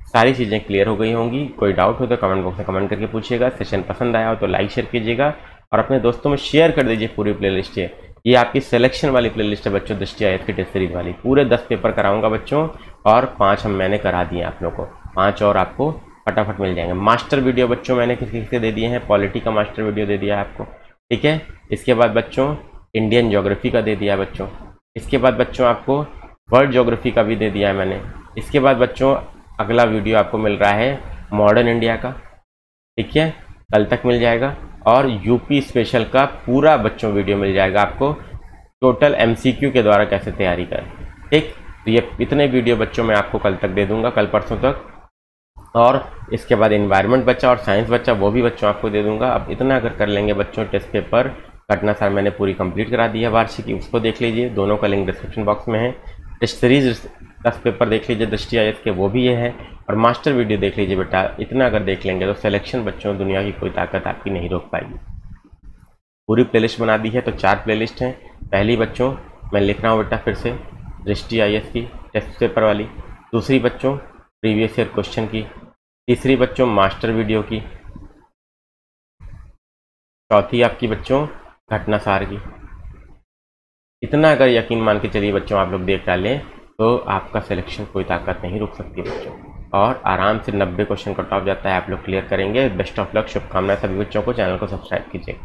सारी चीज़ें क्लियर हो गई होंगी। कोई डाउट हो तो कमेंट बॉक्स में कमेंट करके पूछिएगा। सेशन पसंद आया हो तो लाइक शेयर कीजिएगा और अपने दोस्तों में शेयर कर दीजिए पूरी प्लेलिस्ट ये आपकी सिलेक्शन वाली प्लेलिस्ट है बच्चों, दृष्टि IAS की टेस्ट सीरीज वाली। पूरे 10 पेपर कराऊंगा बच्चों, और 5 मैंने करा दिए आप लोगों को, 5 और आपको फटाफट मिल जाएंगे। मास्टर वीडियो बच्चों मैंने किसी से दे दिए हैं, पॉलिटी का मास्टर वीडियो दे दिया है आपको, ठीक है। इसके बाद बच्चों इंडियन ज्योग्राफी का दे दिया है बच्चों। इसके बाद बच्चों आपको वर्ल्ड ज्योग्राफी का भी दे दिया है मैंने। इसके बाद बच्चों अगला वीडियो आपको मिल रहा है मॉडर्न इंडिया का, ठीक है, कल तक मिल जाएगा। और यूपी स्पेशल का पूरा बच्चों वीडियो मिल जाएगा आपको, टोटल MCQ के द्वारा कैसे तैयारी करें, ठीक। तो ये इतने वीडियो बच्चों मैं आपको कल तक दे दूंगा, कल परसों तक। और इसके बाद इन्वायरमेंट बच्चा और साइंस बच्चा, वो भी बच्चों आपको दे दूंगा। अब इतना अगर कर लेंगे बच्चों, टेस्ट पेपर घटना सार मैंने पूरी कंप्लीट करा दी है वार्षिकी, उसको देख लीजिए, दोनों का लिंक डिस्क्रिप्शन बॉक्स में है। टेस्ट सीरीज 10 पेपर देख लीजिए दृष्टि IAS के, वो भी ये है। और मास्टर वीडियो देख लीजिए बेटा, इतना अगर देख लेंगे तो सिलेक्शन बच्चों दुनिया की कोई ताकत आपकी नहीं रोक पाएगी। पूरी प्लेलिस्ट बना दी है, तो 4 प्लेलिस्ट हैं। पहली बच्चों मैं लिख रहा हूँ बेटा फिर से, दृष्टि IAS की टेस्ट पेपर वाली। दूसरी बच्चों प्रीवियस ईयर क्वेश्चन की। तीसरी बच्चों मास्टर वीडियो की। चौथी आपकी बच्चों घटना सार की। इतना अगर यकीन मान के चलिए बच्चों आप लोग देख डालें तो आपका सिलेक्शन कोई ताकत नहीं रुक सकती बच्चों, और आराम से 90 क्वेश्चन कट ऑफ जाता है, आप लोग क्लियर करेंगे। बेस्ट ऑफ लक, शुभकामनाएं सभी बच्चों को। चैनल को सब्सक्राइब कीजिए।